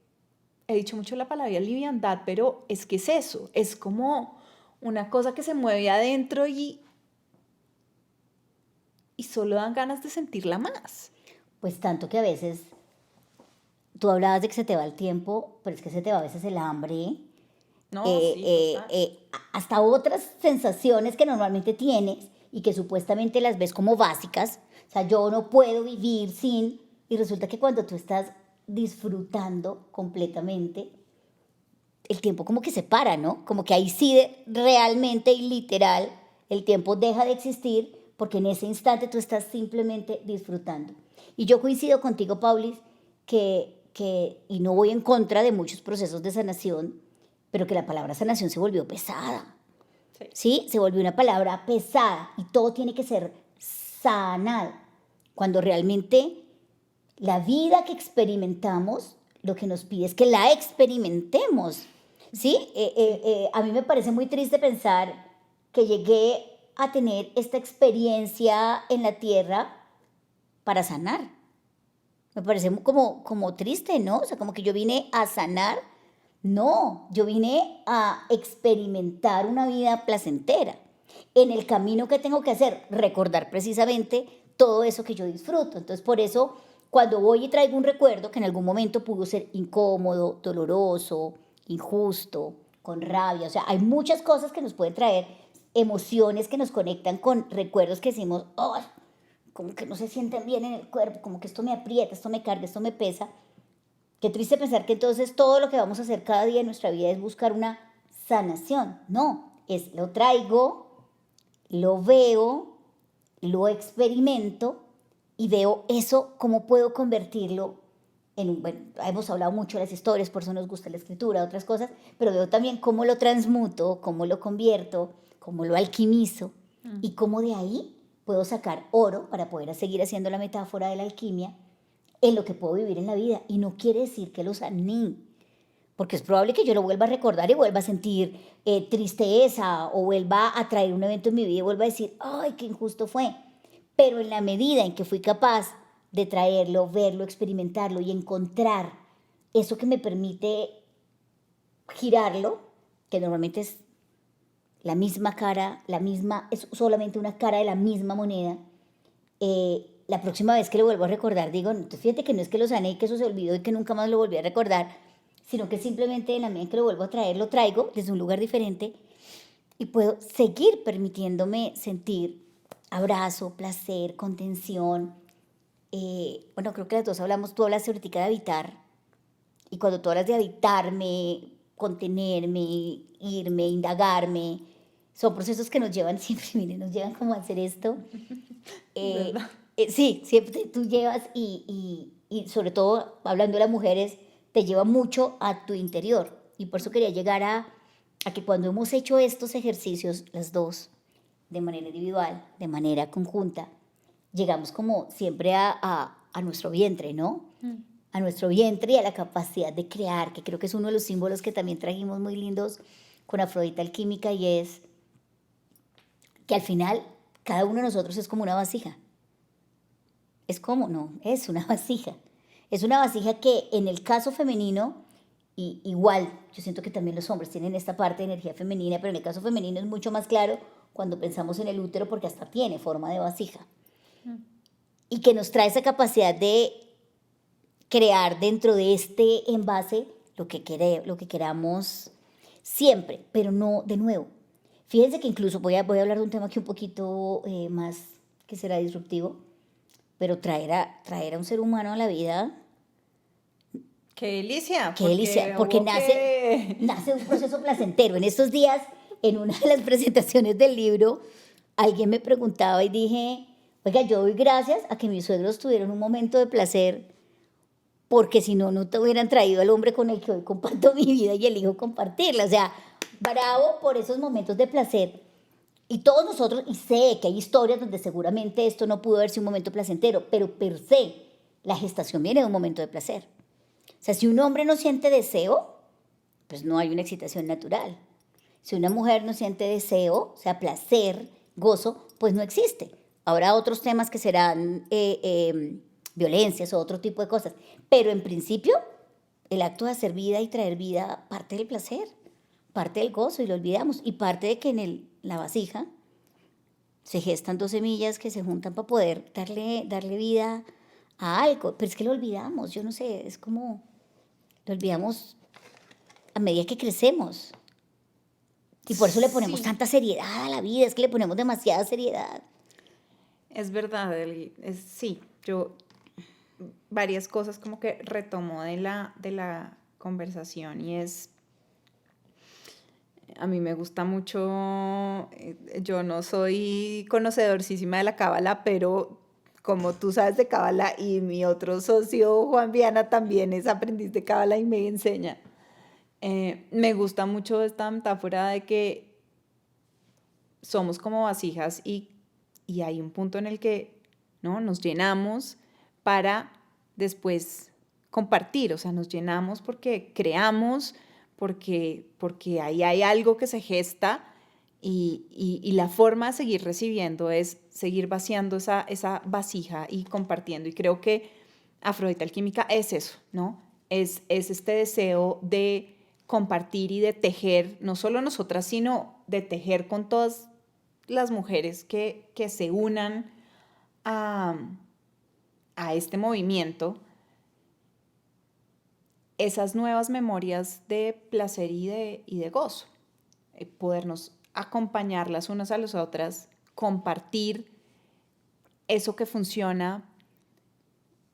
Speaker 2: he dicho mucho la palabra liviandad, pero es que es eso, es como una cosa que se mueve adentro y solo dan ganas de sentirla más.
Speaker 1: Pues tanto que a veces tú hablabas de que se te va el tiempo, pero es que se te va a veces el hambre,
Speaker 2: No, sí, total.
Speaker 1: hasta otras sensaciones que normalmente tienes y que supuestamente las ves como básicas. O sea, yo no puedo vivir sin, y resulta que cuando tú estás disfrutando completamente, el tiempo como que se para, ¿no? Como que ahí sí realmente y literal el tiempo deja de existir porque en ese instante tú estás simplemente disfrutando. Y yo coincido contigo, Paulis, y no voy en contra de muchos procesos de sanación, pero que la palabra sanación se volvió pesada.
Speaker 2: Sí.
Speaker 1: ¿Sí? Se volvió una palabra pesada y todo tiene que ser sanado. Cuando realmente la vida que experimentamos, lo que nos pide es que la experimentemos. ¿Sí? A mí me parece muy triste pensar que llegué a tener esta experiencia en la tierra para sanar. Me parece como triste, ¿no? O sea, como que yo vine a sanar. No, yo vine a experimentar una vida placentera. En el camino que tengo que hacer, recordar precisamente todo eso que yo disfruto. Entonces, por eso, cuando voy y traigo un recuerdo que en algún momento pudo ser incómodo, doloroso, injusto, con rabia, o sea, hay muchas cosas que nos pueden traer emociones que nos conectan con recuerdos que decimos, oh, como que no se sienten bien en el cuerpo, como que esto me aprieta, esto me carga, esto me pesa. Qué triste pensar que entonces todo lo que vamos a hacer cada día en nuestra vida es buscar una sanación. No, es lo traigo, lo veo, lo experimento y veo eso, cómo puedo convertirlo en, bueno, hemos hablado mucho de las historias, por eso nos gusta la escritura, otras cosas, pero veo también cómo lo transmuto, cómo lo convierto, cómo lo alquimizo y cómo de ahí puedo sacar oro para poder seguir haciendo la metáfora de la alquimia en lo que puedo vivir en la vida. Y no quiere decir que lo sané, porque es probable que yo lo vuelva a recordar y vuelva a sentir tristeza o vuelva a traer un evento en mi vida y vuelva a decir, ay, qué injusto fue. Pero en la medida en que fui capaz de traerlo, verlo, experimentarlo y encontrar eso que me permite girarlo, que normalmente es la misma cara, es solamente una cara de la misma moneda, la próxima vez que lo vuelvo a recordar, digo, no, fíjate que no es que lo sané y que eso se olvidó y que nunca más lo volví a recordar, sino que simplemente en la medida que lo vuelvo a traer, lo traigo desde un lugar diferente y puedo seguir permitiéndome sentir abrazo, placer, contención. Bueno, creo que las dos hablamos, tú hablas ahorita de habitar, y cuando tú hablas de habitarme, contenerme, irme, indagarme, son procesos que nos llevan siempre, miren, nos llevan como a hacer esto. Sí, siempre tú llevas y sobre todo hablando de las mujeres, te lleva mucho a tu interior. Y por eso quería llegar a que cuando hemos hecho estos ejercicios, las dos, de manera individual, de manera conjunta, llegamos como siempre a nuestro vientre, ¿no? A nuestro vientre y a la capacidad de crear, que creo que es uno de los símbolos que también trajimos muy lindos con Afrodita Alquímica, y es que al final cada uno de nosotros es como una vasija. es como, no, es una vasija. Es una vasija que en el caso femenino, y igual, yo siento que también los hombres tienen esta parte de energía femenina, pero en el caso femenino es mucho más claro cuando pensamos en el útero porque hasta tiene forma de vasija. Y que nos trae esa capacidad de crear dentro de este envase lo que queramos siempre, pero no de nuevo. Fíjense que incluso voy a hablar de un tema que un poquito más que será disruptivo, pero traer a un ser humano a la vida,
Speaker 2: ¡qué delicia!
Speaker 1: qué delicia, porque nace un proceso placentero. En estos días, en una de las presentaciones del libro, alguien me preguntaba y dije, oiga, yo doy gracias a que mis suegros tuvieron un momento de placer, porque si no, no te hubieran traído al hombre con el que hoy comparto mi vida y elijo compartirla. O sea, bravo por esos momentos de placer. Y todos nosotros, y sé que hay historias donde seguramente esto no pudo haber sido un momento placentero, pero per se, la gestación viene de un momento de placer. O sea, si un hombre no siente deseo, pues no hay una excitación natural. Si una mujer no siente deseo, o sea, placer, gozo, pues no existe. Habrá otros temas que serán violencias o otro tipo de cosas. Pero en principio, el acto de hacer vida y traer vida parte del placer, parte del gozo, y lo olvidamos. Y parte de que en la vasija se gestan dos semillas que se juntan para poder darle vida a algo. Pero es que lo olvidamos, yo no sé, es como lo olvidamos a medida que crecemos. Y por eso le ponemos tanta seriedad a la vida, es que le ponemos demasiada seriedad.
Speaker 2: Es verdad, sí, yo varias cosas como que retomo de la conversación y es, a mí me gusta mucho, yo no soy conocedorcísima de la cábala, pero como tú sabes de cábala y mi otro socio Juan Viana también es aprendiz de cábala y me enseña, me gusta mucho esta metáfora de que somos como vasijas y hay un punto en el que, ¿no?, nos llenamos para después compartir, o sea, nos llenamos porque creamos, porque ahí hay algo que se gesta y la forma de seguir recibiendo es seguir vaciando esa vasija y compartiendo. Y creo que Afrodita Alquímica es eso, ¿no? Es este deseo de compartir y de tejer, no solo nosotras, sino de tejer con todas las mujeres que se unan a este movimiento, esas nuevas memorias de placer y de gozo, podernos acompañar las unas a las otras, compartir eso que funciona,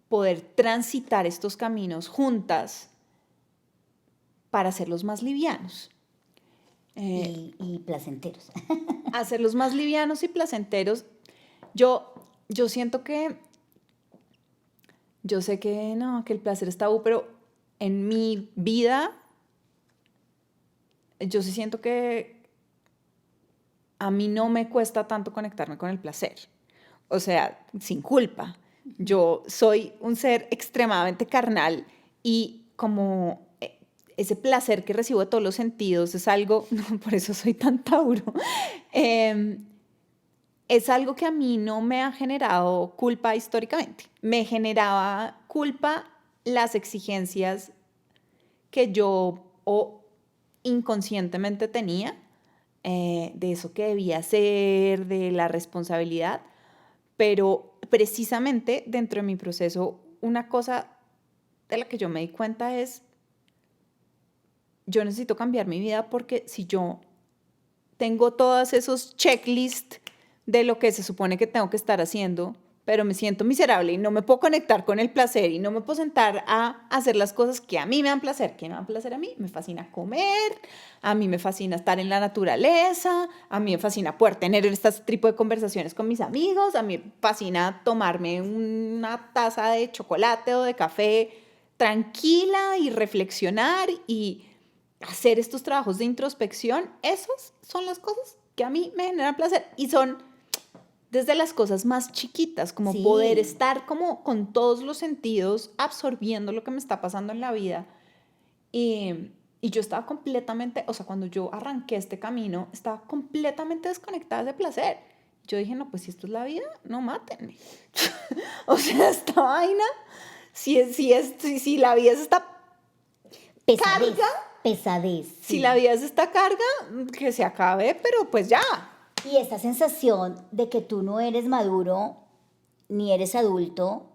Speaker 2: poder transitar estos caminos juntas para hacerlos más livianos.
Speaker 1: Y placenteros.
Speaker 2: Hacerlos más livianos y placenteros. Yo siento que, yo sé que no, que el placer es tabú, pero en mi vida yo sí siento que a mí no me cuesta tanto conectarme con el placer. O sea, sin culpa. Yo soy un ser extremadamente carnal y como ese placer que recibo de todos los sentidos es algo, no, por eso soy tan Tauro, es algo que a mí no me ha generado culpa históricamente. Me generaba culpa las exigencias que yo inconscientemente tenía, de eso que debía hacer, de la responsabilidad, pero precisamente dentro de mi proceso, una cosa de la que yo me di cuenta es, yo necesito cambiar mi vida porque si yo tengo todos esos checklists de lo que se supone que tengo que estar haciendo, pero me siento miserable y no me puedo conectar con el placer y no me puedo sentar a hacer las cosas que a mí me dan placer. ¿Qué me dan placer a mí? Me fascina comer, a mí me fascina estar en la naturaleza, a mí me fascina poder tener este tipo de conversaciones con mis amigos, a mí me fascina tomarme una taza de chocolate o de café tranquila y reflexionar y hacer estos trabajos de introspección. Esas son las cosas que a mí me generan placer y son desde las cosas más chiquitas, como
Speaker 1: Sí.
Speaker 2: poder estar como con todos los sentidos absorbiendo lo que me está pasando en la vida. Y yo estaba completamente, o sea, cuando yo arranqué este camino, estaba completamente desconectada de placer. yo dije, no, pues si esto es la vida, no mátenme. O sea, esta vaina, si la vida es esta
Speaker 1: Pesadez,
Speaker 2: carga,
Speaker 1: pesadez.
Speaker 2: si
Speaker 1: Sí.
Speaker 2: la vida es esta carga, que se acabe, pero pues ya.
Speaker 1: Y esta sensación de que tú no eres maduro ni eres adulto,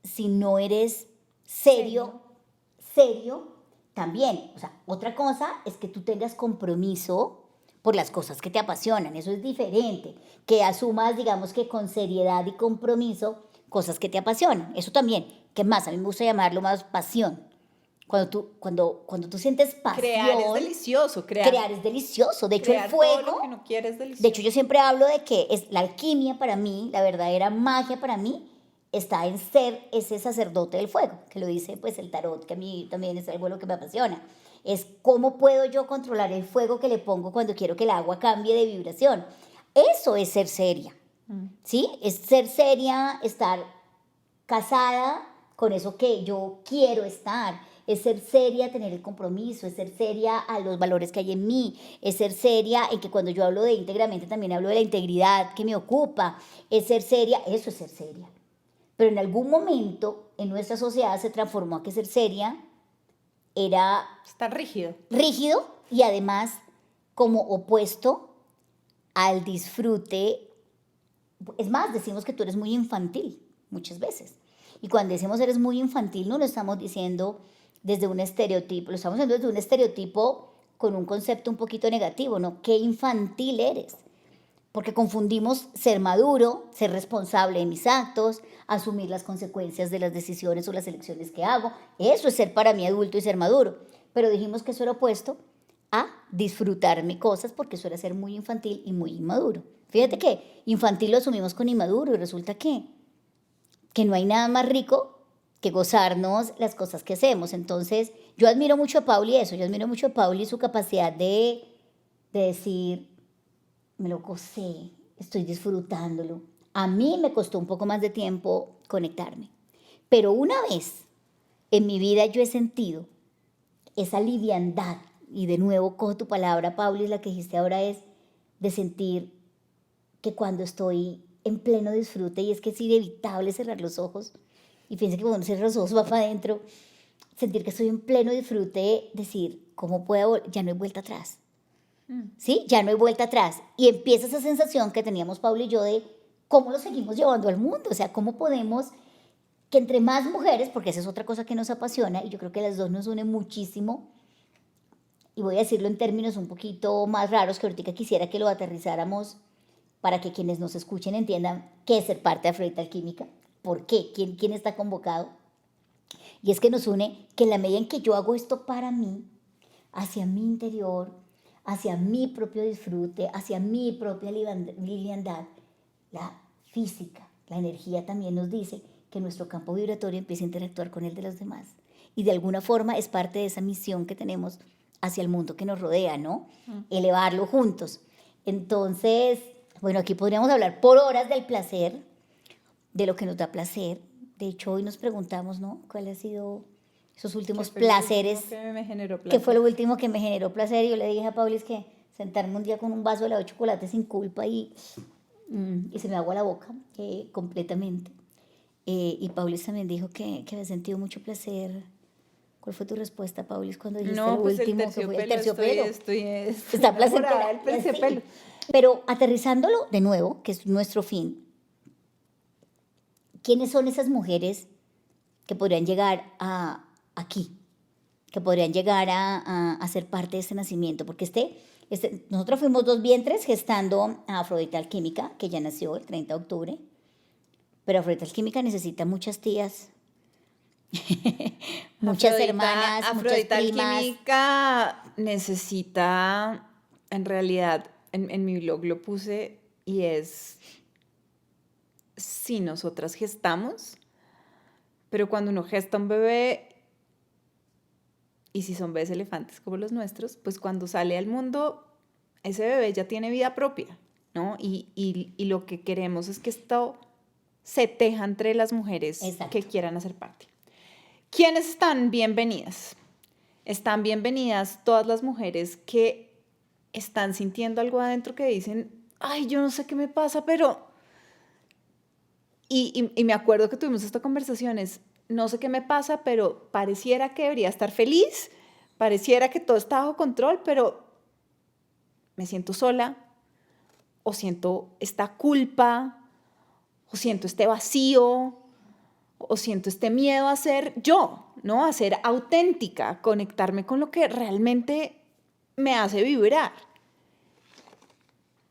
Speaker 1: si no eres serio, también. O sea, otra cosa es que tú tengas compromiso por las cosas que te apasionan, eso es diferente. Que asumas, digamos que con seriedad y compromiso, cosas que te apasionan, eso también. ¿Qué más? A mí me gusta llamarlo más pasión. Cuando tú sientes pasión...
Speaker 2: Crear es delicioso,
Speaker 1: Crear es delicioso. De hecho, el
Speaker 2: crear
Speaker 1: fuego...
Speaker 2: todo lo que no quieres es delicioso.
Speaker 1: De hecho, yo siempre hablo de que es la alquimia para mí, la verdadera magia para mí, está en ser ese sacerdote del fuego, que lo dice pues el tarot, que a mí también es algo de lo que me apasiona. Es cómo puedo yo controlar el fuego que le pongo cuando quiero que el agua cambie de vibración. Eso es ser seria, ¿sí? Es ser seria, estar casada con eso que yo quiero estar. Es ser seria, tener el compromiso, es ser seria a los valores que hay en mí, es ser seria en que cuando yo hablo de íntegramente también hablo de la integridad que me ocupa, es ser seria, eso es ser seria. Pero en algún momento en nuestra sociedad se transformó a que ser seria era...
Speaker 2: Está rígido.
Speaker 1: Rígido y además como opuesto al disfrute. Es más, decimos que tú eres muy infantil muchas veces. Y cuando decimos eres muy infantil no lo estamos diciendo desde un estereotipo, lo estamos diciendo desde un estereotipo con un concepto un poquito negativo, ¿no? Qué infantil eres. Porque confundimos ser maduro, ser responsable de mis actos, asumir las consecuencias de las decisiones o las elecciones que hago. Eso es ser para mí adulto y ser maduro. Pero dijimos que eso era opuesto a disfrutarme cosas porque eso era ser muy infantil y muy inmaduro. Fíjate que infantil lo asumimos con inmaduro y resulta que no hay nada más rico que gozarnos las cosas que hacemos. Entonces, yo admiro mucho a Pauli eso, yo admiro mucho a Pauli su capacidad de decir, me lo gocé, estoy disfrutándolo. A mí me costó un poco más de tiempo conectarme, pero una vez en mi vida yo he sentido esa liviandad, y de nuevo cojo tu palabra, Pauli, la que dijiste ahora es de sentir que cuando estoy en pleno disfrute, y es que es inevitable cerrar los ojos, y piensa que cuando cierro los ojos va para adentro, sentir que estoy en pleno disfrute, decir, ¿cómo puedo? Ya no hay vuelta atrás. ¿Sí? Ya no hay vuelta atrás. Y empieza esa sensación que teníamos Paula y yo de cómo lo seguimos llevando al mundo. O sea, cómo podemos que entre más mujeres, porque esa es otra cosa que nos apasiona, y yo creo que las dos nos une muchísimo, y voy a decirlo en términos un poquito más raros, que ahorita quisiera que lo aterrizáramos para que quienes nos escuchen entiendan qué es ser parte de Afrodita Alquímica, por qué, quién está convocado. Y es que nos une que en la medida en que yo hago esto para mí, hacia mi interior, hacia mi propio disfrute, hacia mi propia liviandad, la física, la energía también nos dice que nuestro campo vibratorio empieza a interactuar con el de los demás. Y de alguna forma es parte de esa misión que tenemos hacia el mundo que nos rodea, ¿no? Elevarlo juntos. Entonces, bueno, aquí podríamos hablar por horas del placer, de lo que nos da placer. De hecho, hoy nos preguntamos, ¿no? ¿Cuál ha sido esos últimos placeres? ¿Qué fue lo último que me generó placer? Y yo le dije a Pauli, es que sentarme un día con un vaso de helado de chocolate sin culpa y se me agua la boca completamente. Y Paulis también dijo que había sentido mucho placer. ¿Cuál fue tu respuesta, Paulis, cuando dijiste lo
Speaker 2: pues
Speaker 1: último?
Speaker 2: El terciopelo,
Speaker 1: que fue el terciopelo.
Speaker 2: Estoy
Speaker 1: Está placentera
Speaker 2: del terciopelo.
Speaker 1: Sí. Pero aterrizándolo de nuevo, que es nuestro fin, ¿quiénes son esas mujeres que podrían llegar aquí? Que podrían llegar a ser parte de este nacimiento. Porque nosotros fuimos 2 vientres gestando a Afrodita Alquímica, que ya nació el 30 de octubre. Pero Afrodita Alquímica necesita muchas tías, muchas hermanas,
Speaker 2: Afrodita
Speaker 1: muchas primas.
Speaker 2: Alquímica necesita, en realidad, en mi blog lo puse, y es, sí, nosotras gestamos, pero cuando uno gesta un bebé, y si son bebés elefantes como los nuestros, pues cuando sale al mundo, ese bebé ya tiene vida propia, ¿no? Y lo que queremos es que esto se teja entre las mujeres que quieran hacer parte. ¿Quiénes están bienvenidas? Están bienvenidas todas las mujeres que están sintiendo algo adentro que dicen, ay, yo no sé qué me pasa, pero... Y me acuerdo que tuvimos esta conversación, no sé qué me pasa, pero pareciera que debería estar feliz, pareciera que todo está bajo control, pero me siento sola, o siento esta culpa, o siento este vacío, o siento este miedo a ser yo, ¿no? A ser auténtica, a conectarme con lo que realmente me hace vibrar.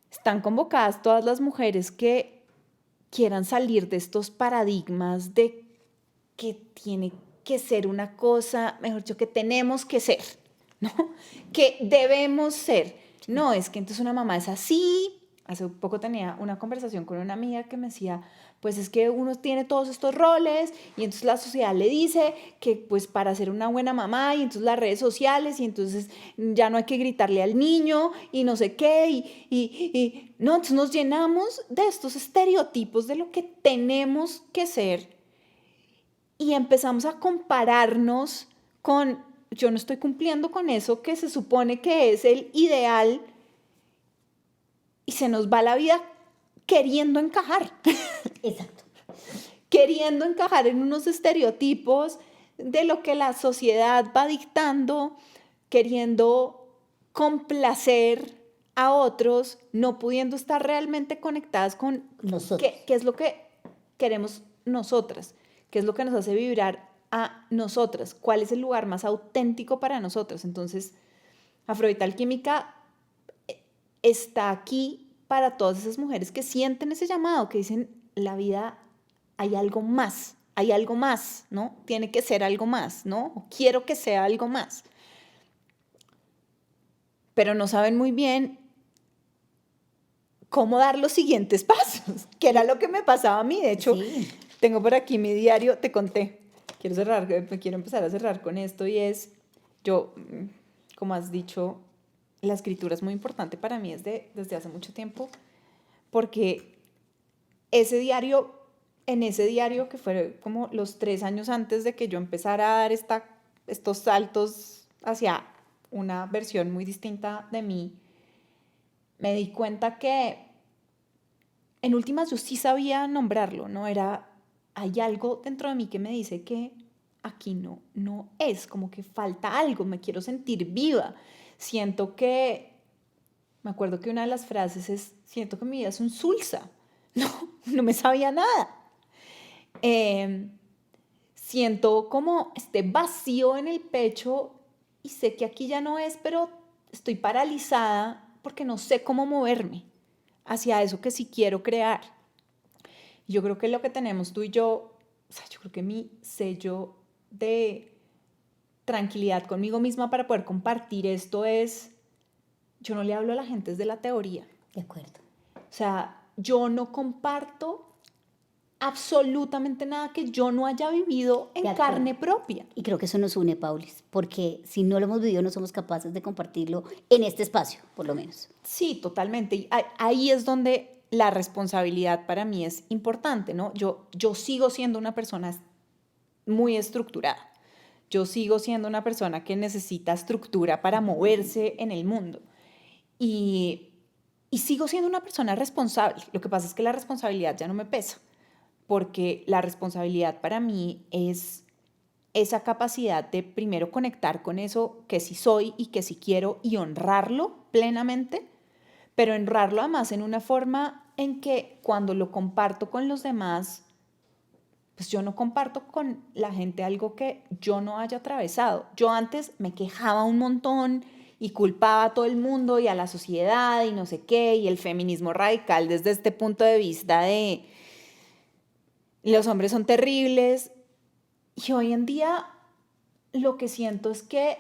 Speaker 2: Están convocadas todas las mujeres que quieran salir de estos paradigmas de que tiene que ser una cosa, mejor dicho, que tenemos que ser, ¿no? Que debemos ser. No, es que entonces una mamá es así. Hace poco tenía una conversación con una amiga que me decía, pues es que uno tiene todos estos roles y entonces la sociedad le dice que pues para ser una buena mamá y entonces las redes sociales y entonces ya no hay que gritarle al niño y no sé qué y no, entonces nos llenamos de estos estereotipos de lo que tenemos que ser y empezamos a compararnos con, yo no estoy cumpliendo con eso que se supone que es el ideal y se nos va la vida queriendo encajar.
Speaker 1: Exacto.
Speaker 2: Queriendo encajar en unos estereotipos de lo que la sociedad va dictando, queriendo complacer a otros, no pudiendo estar realmente conectadas con
Speaker 1: Nosotros.
Speaker 2: qué es lo que queremos nosotras, qué es lo que nos hace vibrar a nosotras, cuál es el lugar más auténtico para nosotras. Entonces, Afrovital Química está aquí para todas esas mujeres que sienten ese llamado, que dicen, la vida hay algo más, ¿no? Tiene que ser algo más, ¿no? O quiero que sea algo más. Pero no saben muy bien cómo dar los siguientes pasos, que era lo que me pasaba a mí. De hecho, sí. Tengo por aquí mi diario, te conté. Quiero empezar a cerrar con esto y es, yo, como has dicho, la escritura es muy importante para mí desde hace mucho tiempo, porque en ese diario que fue como los 3 años antes de que yo empezara a dar estos saltos hacia una versión muy distinta de mí, me di cuenta que en últimas yo sí sabía nombrarlo, ¿no? Hay algo dentro de mí que me dice que aquí no es, como que falta algo, me quiero sentir viva. Siento que, me acuerdo que una de las frases es, siento que mi vida es un sulsa, no me sabía nada. Siento como este vacío en el pecho y sé que aquí ya no es, pero estoy paralizada porque no sé cómo moverme hacia eso que sí quiero crear. Yo creo que lo que tenemos tú y yo, o sea, yo creo que mi sello de tranquilidad conmigo misma para poder compartir esto es, yo no le hablo a la gente desde la teoría.
Speaker 1: De acuerdo.
Speaker 2: O sea, yo no comparto absolutamente nada que yo no haya vivido en carne propia.
Speaker 1: Y creo que eso nos une, Paulis, porque si no lo hemos vivido no somos capaces de compartirlo en este espacio, por lo menos.
Speaker 2: Sí, totalmente. Y ahí es donde la responsabilidad para mí es importante, ¿no? Yo sigo siendo una persona muy estructurada. Yo sigo siendo una persona que necesita estructura para moverse en el mundo. Y sigo siendo una persona responsable. Lo que pasa es que la responsabilidad ya no me pesa, porque la responsabilidad para mí es esa capacidad de primero conectar con eso que sí soy y que sí quiero y honrarlo plenamente, pero honrarlo además en una forma en que cuando lo comparto con los demás, pues yo no comparto con la gente algo que yo no haya atravesado. Yo antes me quejaba un montón y culpaba a todo el mundo y a la sociedad y no sé qué, y el feminismo radical desde este punto de vista de los hombres son terribles. Y hoy en día lo que siento es que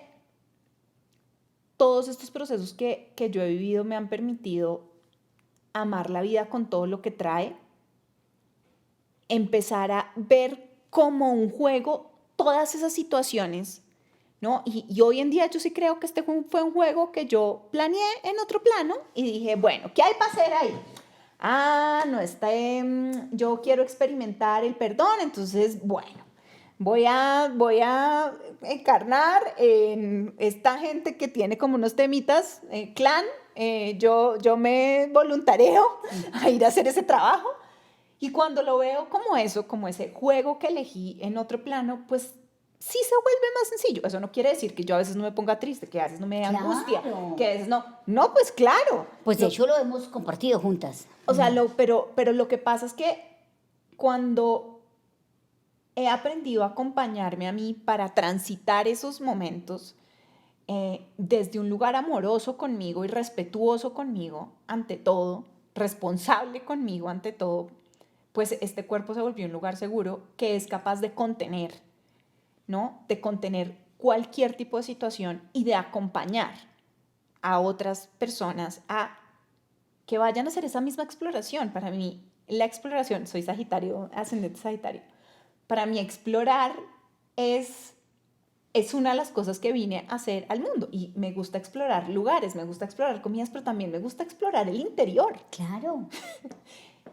Speaker 2: todos estos procesos que yo he vivido me han permitido amar la vida con todo lo que trae, empezar a ver como un juego todas esas situaciones, ¿no? Y hoy en día yo sí creo que este fue un juego que yo planeé en otro plano y dije, bueno, ¿qué hay para hacer ahí? Yo quiero experimentar el perdón, entonces, bueno, voy a encarnar en esta gente que tiene como unos temitas, clan, yo me voluntareo a ir a hacer ese trabajo. Y cuando lo veo como eso, como ese juego que elegí en otro plano, pues sí se vuelve más sencillo. Eso no quiere decir que yo a veces no me ponga triste, que a veces no me dé angustia, que a veces no. No, pues claro.
Speaker 1: Pues de hecho lo hemos compartido juntas.
Speaker 2: O sea, pero lo que pasa es que cuando he aprendido a acompañarme a mí para transitar esos momentos desde un lugar amoroso conmigo y respetuoso conmigo, ante todo, responsable conmigo, ante todo, pues este cuerpo se volvió un lugar seguro que es capaz de contener, ¿no? De contener cualquier tipo de situación y de acompañar a otras personas a que vayan a hacer esa misma exploración. Para mí, la exploración, soy Sagitario, ascendente Sagitario, para mí explorar es una de las cosas que vine a hacer al mundo. Y me gusta explorar lugares, me gusta explorar comidas, pero también me gusta explorar el interior.
Speaker 1: Claro.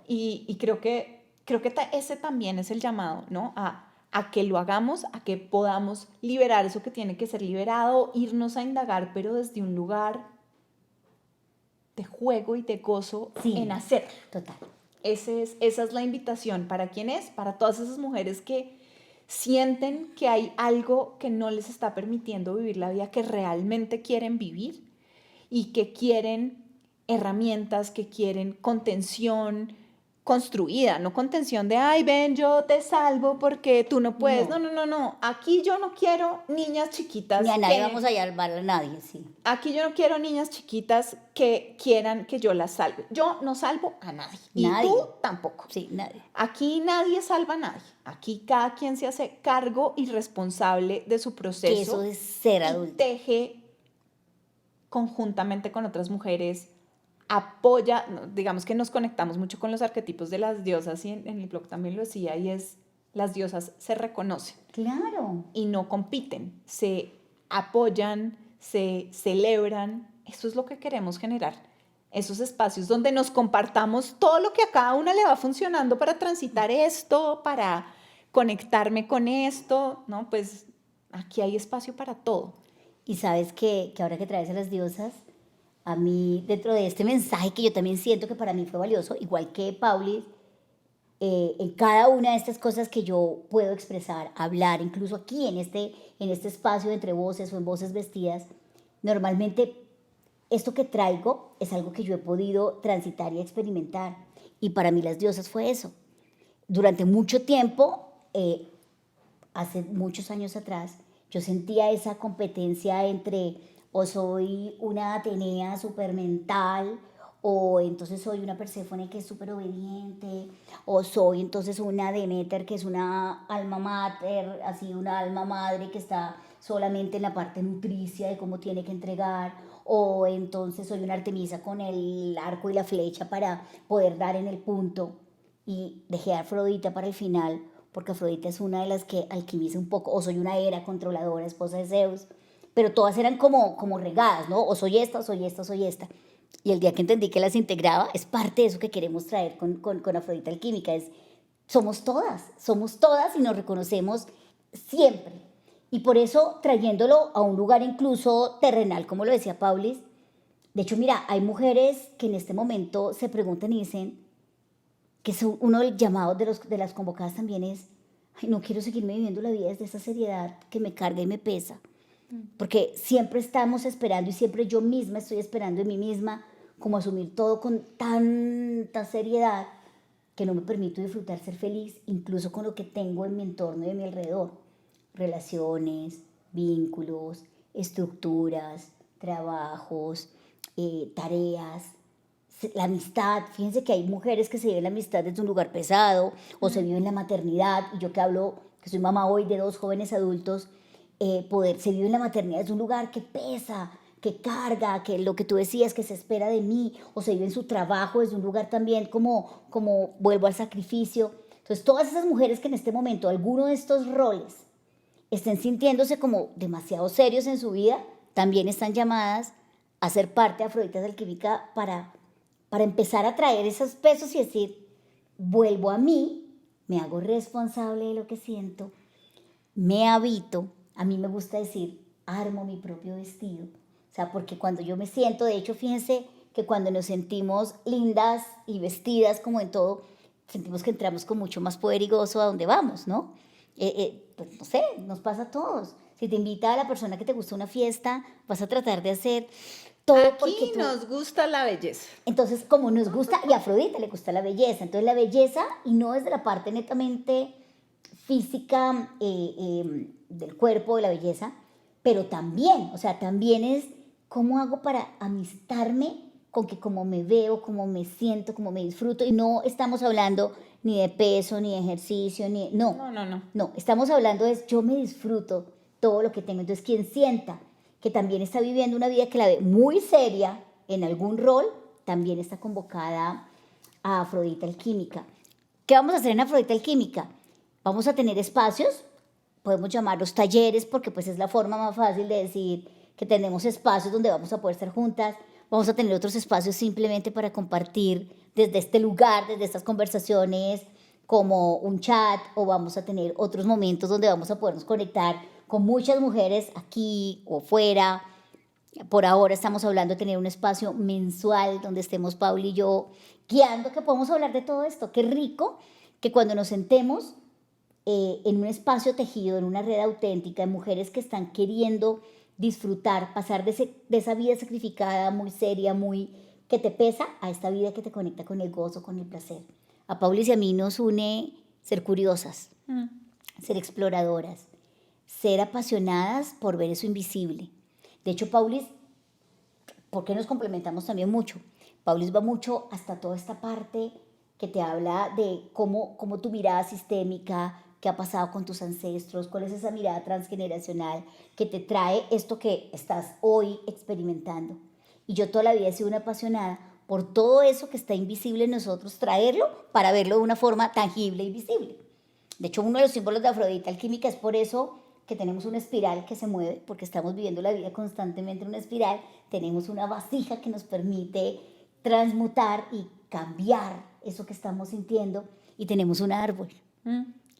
Speaker 2: Y creo que ese también es el llamado, ¿no? A que lo hagamos, a que podamos liberar eso que tiene que ser liberado, irnos a indagar, pero desde un lugar de juego y de gozo en hacer.
Speaker 1: Total.
Speaker 2: Esa es la invitación. ¿Para quién es? Para todas esas mujeres que sienten que hay algo que no les está permitiendo vivir la vida que realmente quieren vivir y que quieren herramientas, que quieren contención construida, no contención de, ay, ven, yo te salvo porque tú no puedes. No. Aquí yo no quiero niñas chiquitas.
Speaker 1: Ni a nadie vamos a salvar a nadie, sí.
Speaker 2: Aquí yo no quiero niñas chiquitas que quieran que yo las salve. Yo no salvo a nadie. Y tú tampoco.
Speaker 1: Sí, nadie.
Speaker 2: Aquí nadie salva a nadie. Aquí cada quien se hace cargo y responsable de su proceso.
Speaker 1: Que eso es ser adulto.
Speaker 2: Y teje conjuntamente con otras mujeres, apoya, digamos que nos conectamos mucho con los arquetipos de las diosas y en el blog también lo decía, y es, las diosas se reconocen.
Speaker 1: Claro.
Speaker 2: Y no compiten, se apoyan, se celebran. Eso es lo que queremos generar. Esos espacios donde nos compartamos todo lo que a cada una le va funcionando para transitar esto, para conectarme con esto, ¿no? Pues aquí hay espacio para todo.
Speaker 1: Y sabes que ahora que traes a las diosas, a mí, dentro de este mensaje que yo también siento que para mí fue valioso, igual que Paulis, en cada una de estas cosas que yo puedo expresar, hablar, incluso aquí en este espacio entre voces o en voces vestidas, normalmente esto que traigo es algo que yo he podido transitar y experimentar. Y para mí las diosas fue eso. Durante mucho tiempo, hace muchos años atrás, yo sentía esa competencia entre o soy una Atenea súper mental, o entonces soy una Perséfone que es súper obediente, o soy entonces una Deméter que es una alma mater, así una alma madre que está solamente en la parte nutricia de cómo tiene que entregar, o entonces soy una Artemisa con el arco y la flecha para poder dar en el punto. Y dejé a Afrodita para el final, porque Afrodita es una de las que alquimiza un poco, o soy una Hera controladora, esposa de Zeus, pero todas eran como regadas, ¿no? O soy esta, o soy esta, o soy esta. Y el día que entendí que las integraba, es parte de eso que queremos traer con Afrodita Alquímica, es somos todas y nos reconocemos siempre. Y por eso, trayéndolo a un lugar incluso terrenal, como lo decía Paulis, de hecho, mira, hay mujeres que en este momento se preguntan y dicen que son uno de los llamados de las convocadas también es, ay, no quiero seguirme viviendo la vida desde esa seriedad que me carga y me pesa. Porque siempre estamos esperando y siempre yo misma estoy esperando de mí misma como asumir todo con tanta seriedad que no me permito disfrutar ser feliz incluso con lo que tengo en mi entorno y en mi alrededor. Relaciones, vínculos, estructuras, trabajos, tareas, la amistad. Fíjense que hay mujeres que se viven la amistad desde un lugar pesado o se viven la maternidad. Y yo que hablo, que soy mamá hoy de 2 jóvenes adultos, se vive en la maternidad es un lugar que pesa, que carga, que lo que tú decías que se espera de mí, o se vive en su trabajo desde un lugar también como vuelvo al sacrificio. Entonces todas esas mujeres que en este momento alguno de estos roles estén sintiéndose como demasiado serios en su vida, también están llamadas a ser parte de Afrodita Alquímica para empezar a traer esos pesos y decir, vuelvo a mí, me hago responsable de lo que siento, me habito. A mí me gusta decir, armo mi propio vestido. O sea, porque cuando yo me siento, de hecho, fíjense que cuando nos sentimos lindas y vestidas como en todo, sentimos que entramos con mucho más poder y gozo a donde vamos, ¿no? Pues no sé, nos pasa a todos. Si te invita a la persona que te gusta a una fiesta, vas a tratar de hacer todo porque
Speaker 2: Aquí
Speaker 1: tú...
Speaker 2: nos gusta la belleza.
Speaker 1: Entonces, como nos gusta, y a Afrodita le gusta la belleza, entonces la belleza, y no desde la parte netamente física del cuerpo, de la belleza, pero también, o sea, también es cómo hago para amistarme con que como me veo, como me siento, como me disfruto, y no estamos hablando ni de peso, ni de ejercicio, ni... No, estamos hablando de yo me disfruto todo lo que tengo. Entonces, quien sienta que también está viviendo una vida que la ve muy seria en algún rol, también está convocada a Afrodita Alquímica. ¿Qué vamos a hacer en Afrodita Alquímica? Vamos a tener espacios, podemos llamarlos talleres, porque pues es la forma más fácil de decir que tenemos espacios donde vamos a poder estar juntas. Vamos a tener otros espacios simplemente para compartir desde este lugar, desde estas conversaciones, como un chat, o vamos a tener otros momentos donde vamos a podernos conectar con muchas mujeres aquí o fuera. Por ahora estamos hablando de tener un espacio mensual donde estemos Paula y yo guiando, que podamos hablar de todo esto. Qué rico que cuando nos sentemos en un espacio tejido, en una red auténtica, de mujeres que están queriendo disfrutar, pasar de esa vida sacrificada, muy seria, muy que te pesa, a esta vida que te conecta con el gozo, con el placer. A Paulis y a mí nos une ser curiosas, ser exploradoras, ser apasionadas por ver eso invisible. De hecho, Paulis, ¿por qué nos complementamos también mucho? Paulis va mucho hasta toda esta parte que te habla de cómo tu mirada sistémica, qué ha pasado con tus ancestros, cuál es esa mirada transgeneracional que te trae esto que estás hoy experimentando. Y yo toda la vida he sido una apasionada por todo eso que está invisible en nosotros, traerlo para verlo de una forma tangible y visible. De hecho, uno de los símbolos de Afrodita Alquímica es por eso que tenemos una espiral que se mueve, porque estamos viviendo la vida constantemente en una espiral. Tenemos una vasija que nos permite transmutar y cambiar eso que estamos sintiendo, y tenemos un árbol.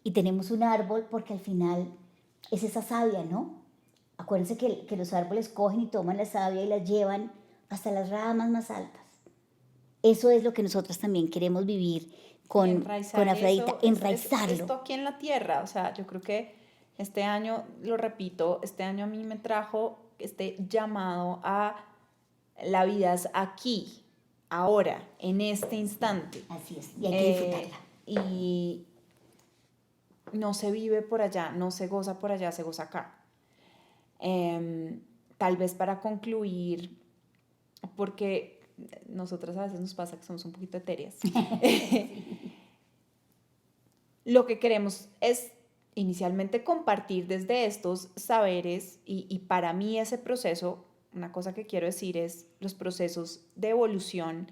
Speaker 1: Y tenemos un árbol porque al final es esa savia, ¿no? Acuérdense que los árboles cogen y toman la savia y la llevan hasta las ramas más altas. Eso es lo que nosotros también queremos vivir con Afrodita, enraizarlo.
Speaker 2: Esto aquí en la tierra, o sea, yo creo que este año, lo repito, este año a mí me trajo este llamado a la vida es aquí, ahora, en este instante.
Speaker 1: Así es, y hay que disfrutarla.
Speaker 2: Y no se vive por allá, no se goza por allá, se goza acá. Tal vez para concluir, porque nosotras a veces nos pasa que somos un poquito etéreas. Lo que queremos es inicialmente compartir desde estos saberes, y para mí ese proceso, una cosa que quiero decir es los procesos de evolución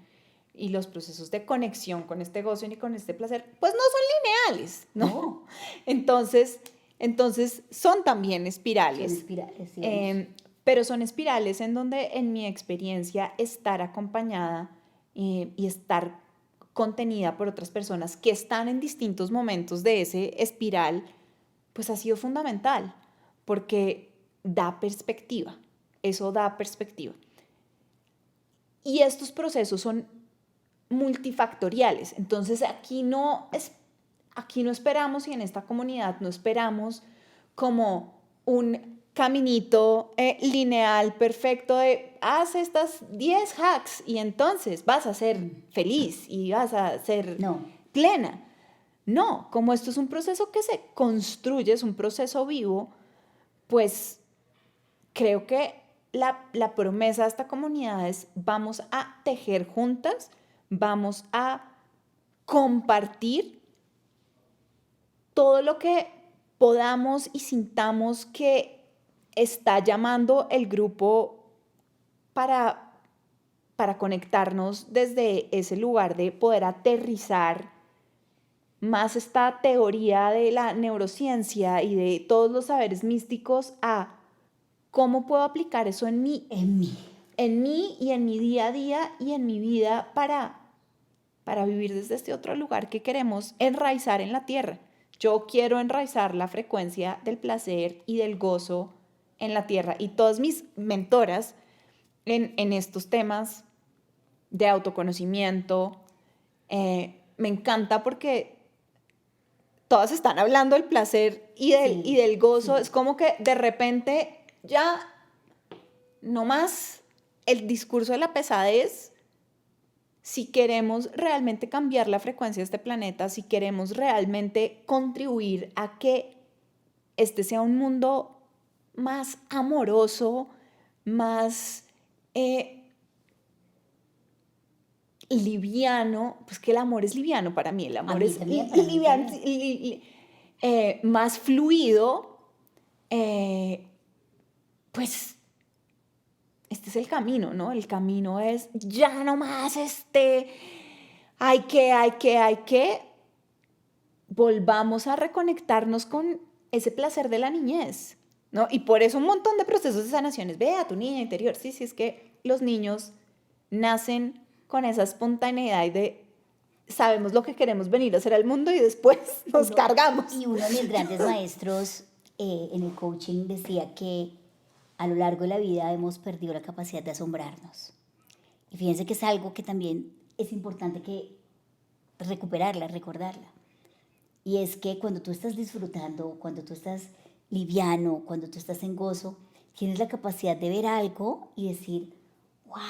Speaker 2: y los procesos de conexión con este gozo y con este placer, pues no son lineales, ¿no?
Speaker 1: No.
Speaker 2: Entonces son también espirales.
Speaker 1: Son espirales, sí,
Speaker 2: pero son espirales en donde, en mi experiencia, estar acompañada y estar contenida por otras personas que están en distintos momentos de ese espiral, pues ha sido fundamental, porque da perspectiva, eso da perspectiva. Y estos procesos son multifactoriales, entonces aquí no esperamos, y en esta comunidad no esperamos como un caminito lineal perfecto de haz estas 10 hacks y entonces vas a ser feliz y vas a ser plena. No, como esto es un proceso que se construye, es un proceso vivo, pues creo que la promesa de esta comunidad es: vamos a tejer juntas, vamos a compartir todo lo que podamos y sintamos que está llamando el grupo para conectarnos desde ese lugar de poder aterrizar más esta teoría de la neurociencia y de todos los saberes místicos a cómo puedo aplicar eso en mí y en mi día a día y en mi vida para vivir desde este otro lugar que queremos enraizar en la tierra. Yo quiero enraizar la frecuencia del placer y del gozo en la tierra, y todas mis mentoras en estos temas de autoconocimiento. Me encanta porque todas están hablando del placer y del gozo. Es como que de repente ya no más el discurso de la pesadez. Si queremos realmente cambiar la frecuencia de este planeta, si queremos realmente contribuir a que este sea un mundo más amoroso, más liviano, pues que el amor es liviano para mí, el amor es
Speaker 1: también, para mí
Speaker 2: liviano, más fluido, pues este es el camino, ¿no? El camino es ya no más hay que, volvamos a reconectarnos con ese placer de la niñez, ¿no? Y por eso un montón de procesos de sanaciones. Ve a tu niña interior. Sí, es que los niños nacen con esa espontaneidad de sabemos lo que queremos venir a hacer al mundo y después nos cargamos.
Speaker 1: Y uno de mis grandes maestros en el coaching decía que a lo largo de la vida hemos perdido la capacidad de asombrarnos. Y fíjense que es algo que también es importante que recuperarla, recordarla. Y es que cuando tú estás disfrutando, cuando tú estás liviano, cuando tú estás en gozo, tienes la capacidad de ver algo y decir, wow,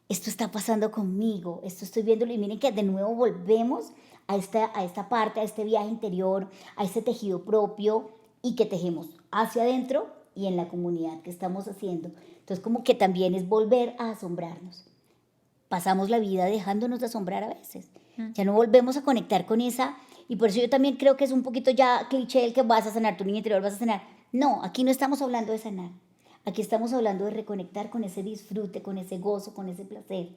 Speaker 1: esto está pasando conmigo, esto estoy viéndolo. Y miren que de nuevo volvemos a esta parte, a este viaje interior, a este tejido propio y que tejemos hacia adentro y en la comunidad que estamos haciendo. Entonces como que también es volver a asombrarnos. Pasamos la vida dejándonos de asombrar a veces. Ya no volvemos a conectar con esa. Y por eso yo también creo que es un poquito ya cliché el que vas a sanar tu niña interior, vas a sanar. No, aquí no estamos hablando de sanar. Aquí estamos hablando de reconectar con ese disfrute, con ese gozo, con ese placer.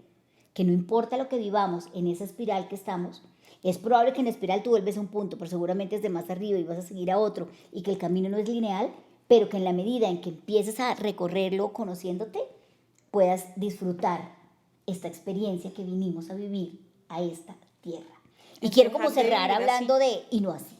Speaker 1: Que no importa lo que vivamos en esa espiral que estamos, es probable que en la espiral tú vuelves a un punto, pero seguramente es de más arriba y vas a seguir a otro y que el camino no es lineal, pero que en la medida en que empieces a recorrerlo conociéndote, puedas disfrutar esta experiencia que vinimos a vivir a esta tierra. Y quiero como cerrar hablando de, y no así.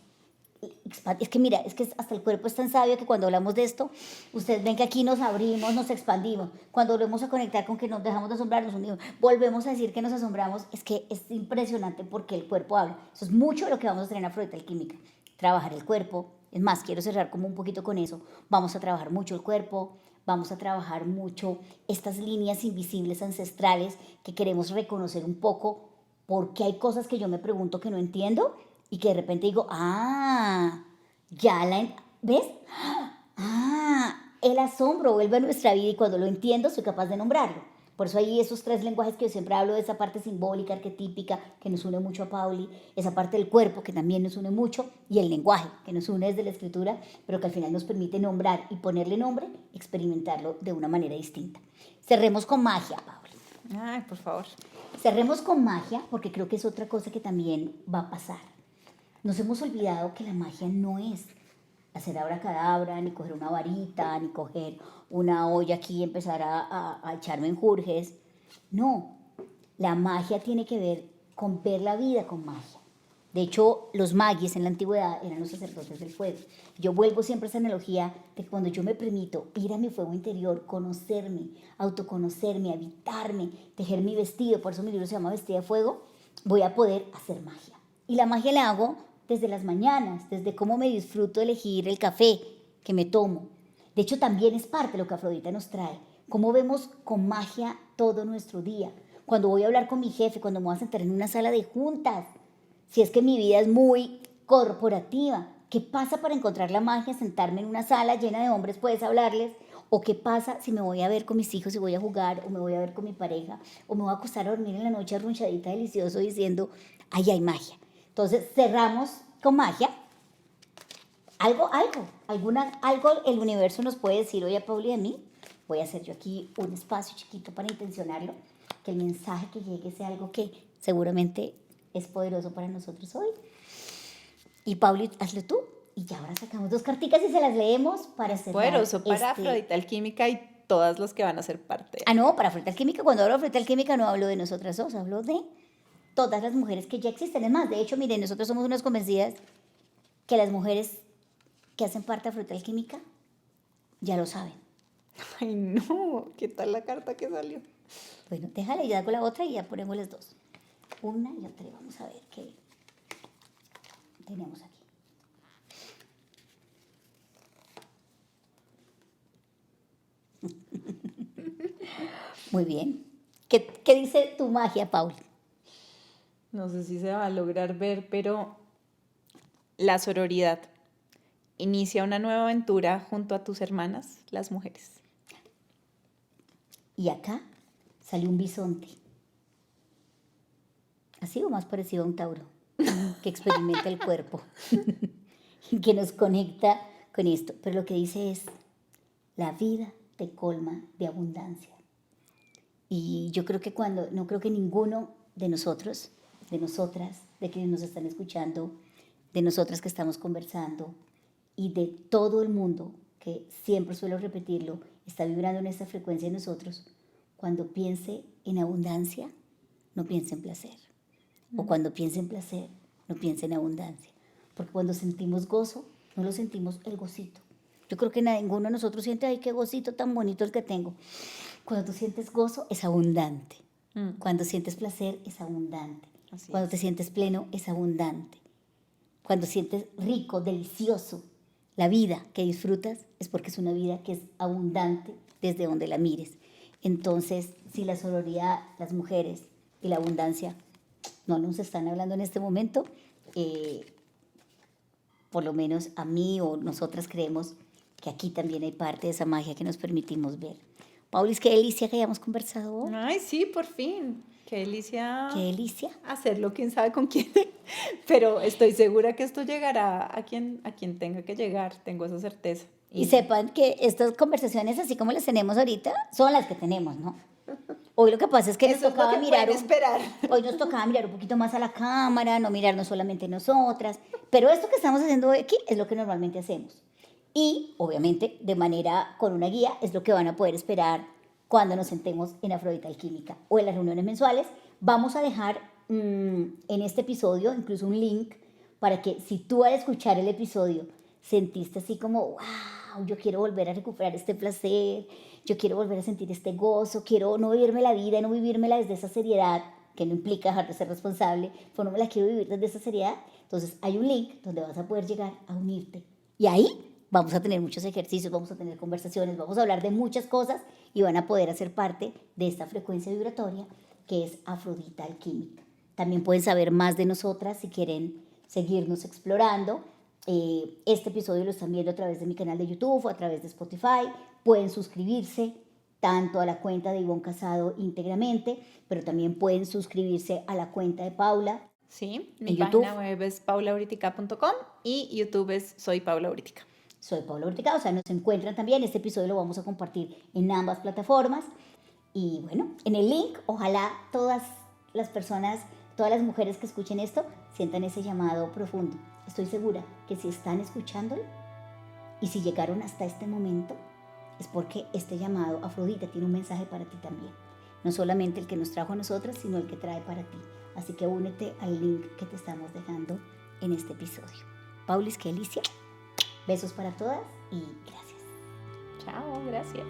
Speaker 1: Es que mira, es que hasta el cuerpo es tan sabio que cuando hablamos de esto, ustedes ven que aquí nos abrimos, nos expandimos. Cuando volvemos a conectar con que nos dejamos de asombrar, nos unimos, volvemos a decir que nos asombramos. Es que es impresionante porque el cuerpo habla. Eso es mucho de lo que vamos a hacer en Afrodita Alquímica. Trabajar el cuerpo. Es más, quiero cerrar como un poquito con eso. Vamos a trabajar mucho el cuerpo, vamos a trabajar mucho estas líneas invisibles ancestrales que queremos reconocer un poco porque hay cosas que yo me pregunto que no entiendo y que de repente digo, ya ¿ves? El asombro vuelve a nuestra vida y cuando lo entiendo soy capaz de nombrarlo. Por eso hay esos 3 lenguajes que yo siempre hablo, de esa parte simbólica, arquetípica, que nos une mucho a Pauli, esa parte del cuerpo que también nos une mucho, y el lenguaje, que nos une desde la escritura, pero que al final nos permite nombrar y ponerle nombre, experimentarlo de una manera distinta. Cerremos con magia, Pauli.
Speaker 2: Ay, por favor.
Speaker 1: Cerremos con magia, porque creo que es otra cosa que también va a pasar. Nos hemos olvidado que la magia no es hacer abracadabra, ni coger una varita, ni coger una olla aquí y empezar a echarme enjurjes. No, la magia tiene que ver con ver la vida con magia. De hecho, los magis en la antigüedad eran los sacerdotes del fuego. Yo vuelvo siempre a esa analogía de que cuando yo me permito ir a mi fuego interior, conocerme, autoconocerme, habitarme, tejer mi vestido, por eso mi libro se llama Vestida de Fuego, voy a poder hacer magia. Y la magia la hago desde las mañanas, desde cómo me disfruto de elegir el café que me tomo. De hecho, también es parte de lo que Afrodita nos trae. Cómo vemos con magia todo nuestro día. Cuando voy a hablar con mi jefe, cuando me voy a sentar en una sala de juntas, si es que mi vida es muy corporativa, ¿qué pasa para encontrar la magia? Sentarme en una sala llena de hombres, puedes hablarles. ¿O qué pasa si me voy a ver con mis hijos y voy a jugar? ¿O me voy a ver con mi pareja? ¿O me voy a acostar a dormir en la noche arrunchadita delicioso diciendo, ahí hay magia? Entonces cerramos con magia. Algo el universo nos puede decir hoy a Pauli y a mí. Voy a hacer yo aquí un espacio chiquito para intencionarlo, que el mensaje que llegue sea algo que seguramente es poderoso para nosotros hoy. Y Pauli, hazlo tú. Y ya ahora sacamos 2 carticas y se las leemos para cerrar.
Speaker 2: Poderoso para Afrodita Alquímica y todas las que van a ser parte.
Speaker 1: No, para Afrodita Alquímica. Cuando hablo de Afrodita Alquímica no hablo de nosotras dos, hablo de todas las mujeres que ya existen. Es más, de hecho, miren, nosotros somos unas convencidas que las mujeres que hacen parte de Afrodita Alquímica ya lo saben.
Speaker 2: Ay, no, ¿qué tal la carta que salió?
Speaker 1: Bueno, déjale, ya con la otra y ya ponemos las dos. Una y otra. Vamos a ver qué tenemos aquí. Muy bien. ¿Qué dice tu magia, Paul?
Speaker 2: No sé si se va a lograr ver, pero la sororidad inicia una nueva aventura junto a tus hermanas, las mujeres.
Speaker 1: Y acá salió un bisonte. Así o más parecido a un tauro, que experimenta el cuerpo y que nos conecta con esto. Pero lo que dice es, la vida te colma de abundancia. Y yo creo que no creo que ninguno de nosotros, de nosotras, de quienes nos están escuchando, de nosotras que estamos conversando y de todo el mundo, que siempre suelo repetirlo, está vibrando en esta frecuencia de nosotros, cuando piense en abundancia, no piense en placer. O cuando piense en placer, no piense en abundancia. Porque cuando sentimos gozo, no lo sentimos el gocito. Yo creo que ninguno de nosotros siente, ay, qué gocito tan bonito el que tengo. Cuando tú sientes gozo, es abundante. Cuando sientes placer, es abundante. Cuando te sientes pleno, es abundante. Cuando sientes rico, delicioso, la vida que disfrutas es porque es una vida que es abundante desde donde la mires. Entonces, si la sororidad, las mujeres y la abundancia no nos están hablando en este momento, por lo menos a mí o nosotras creemos que aquí también hay parte de esa magia que nos permitimos ver. Paulis, qué delicia que hayamos conversado hoy.
Speaker 2: Ay, sí, por fin. Qué delicia.
Speaker 1: Qué delicia.
Speaker 2: Hacerlo, quién sabe con quién. Pero estoy segura que esto llegará a quien tenga que llegar. Tengo esa certeza.
Speaker 1: Y sepan que estas conversaciones, así como las tenemos ahorita, son las que tenemos, ¿no? Hoy lo que pasa es que nos tocaba mirar hoy nos tocaba mirar un poquito más a la cámara, no mirarnos solamente nosotras, pero esto que estamos haciendo hoy aquí es lo que normalmente hacemos. Y, obviamente, de manera con una guía, es lo que van a poder esperar cuando nos sentemos en Afrodita Alquímica o en las reuniones mensuales. Vamos a dejar en este episodio incluso un link para que si tú al escuchar el episodio sentiste así como, wow, yo quiero volver a recuperar este placer, yo quiero volver a sentir este gozo, quiero no vivirme la vida, no vivírmela desde esa seriedad, que no implica dejar de ser responsable, pero no me la quiero vivir desde esa seriedad. Entonces hay un link donde vas a poder llegar a unirte. Y ahí vamos a tener muchos ejercicios, vamos a tener conversaciones, vamos a hablar de muchas cosas y van a poder hacer parte de esta frecuencia vibratoria que es Afrodita Alquímica. También pueden saber más de nosotras si quieren seguirnos explorando. Este episodio lo están viendo a través de mi canal de YouTube o a través de Spotify. Pueden suscribirse tanto a la cuenta de Ivonne Casado íntegramente, pero también pueden suscribirse a la cuenta de Paula.
Speaker 2: Sí, mi página web es paulauritica.com y YouTube es Soy Paula Uritica.
Speaker 1: Soy Paula Uritica, o sea, nos encuentran también. Este episodio lo vamos a compartir en ambas plataformas. Y bueno, en el link, ojalá todas las personas, todas las mujeres que escuchen esto, sientan ese llamado profundo. Estoy segura que si están escuchándolo y si llegaron hasta este momento, es porque este llamado Afrodita tiene un mensaje para ti también. No solamente el que nos trajo a nosotras, sino el que trae para ti. Así que únete al link que te estamos dejando en este episodio. Paulis, qué delicia. Besos para todas y gracias.
Speaker 2: Chao, gracias.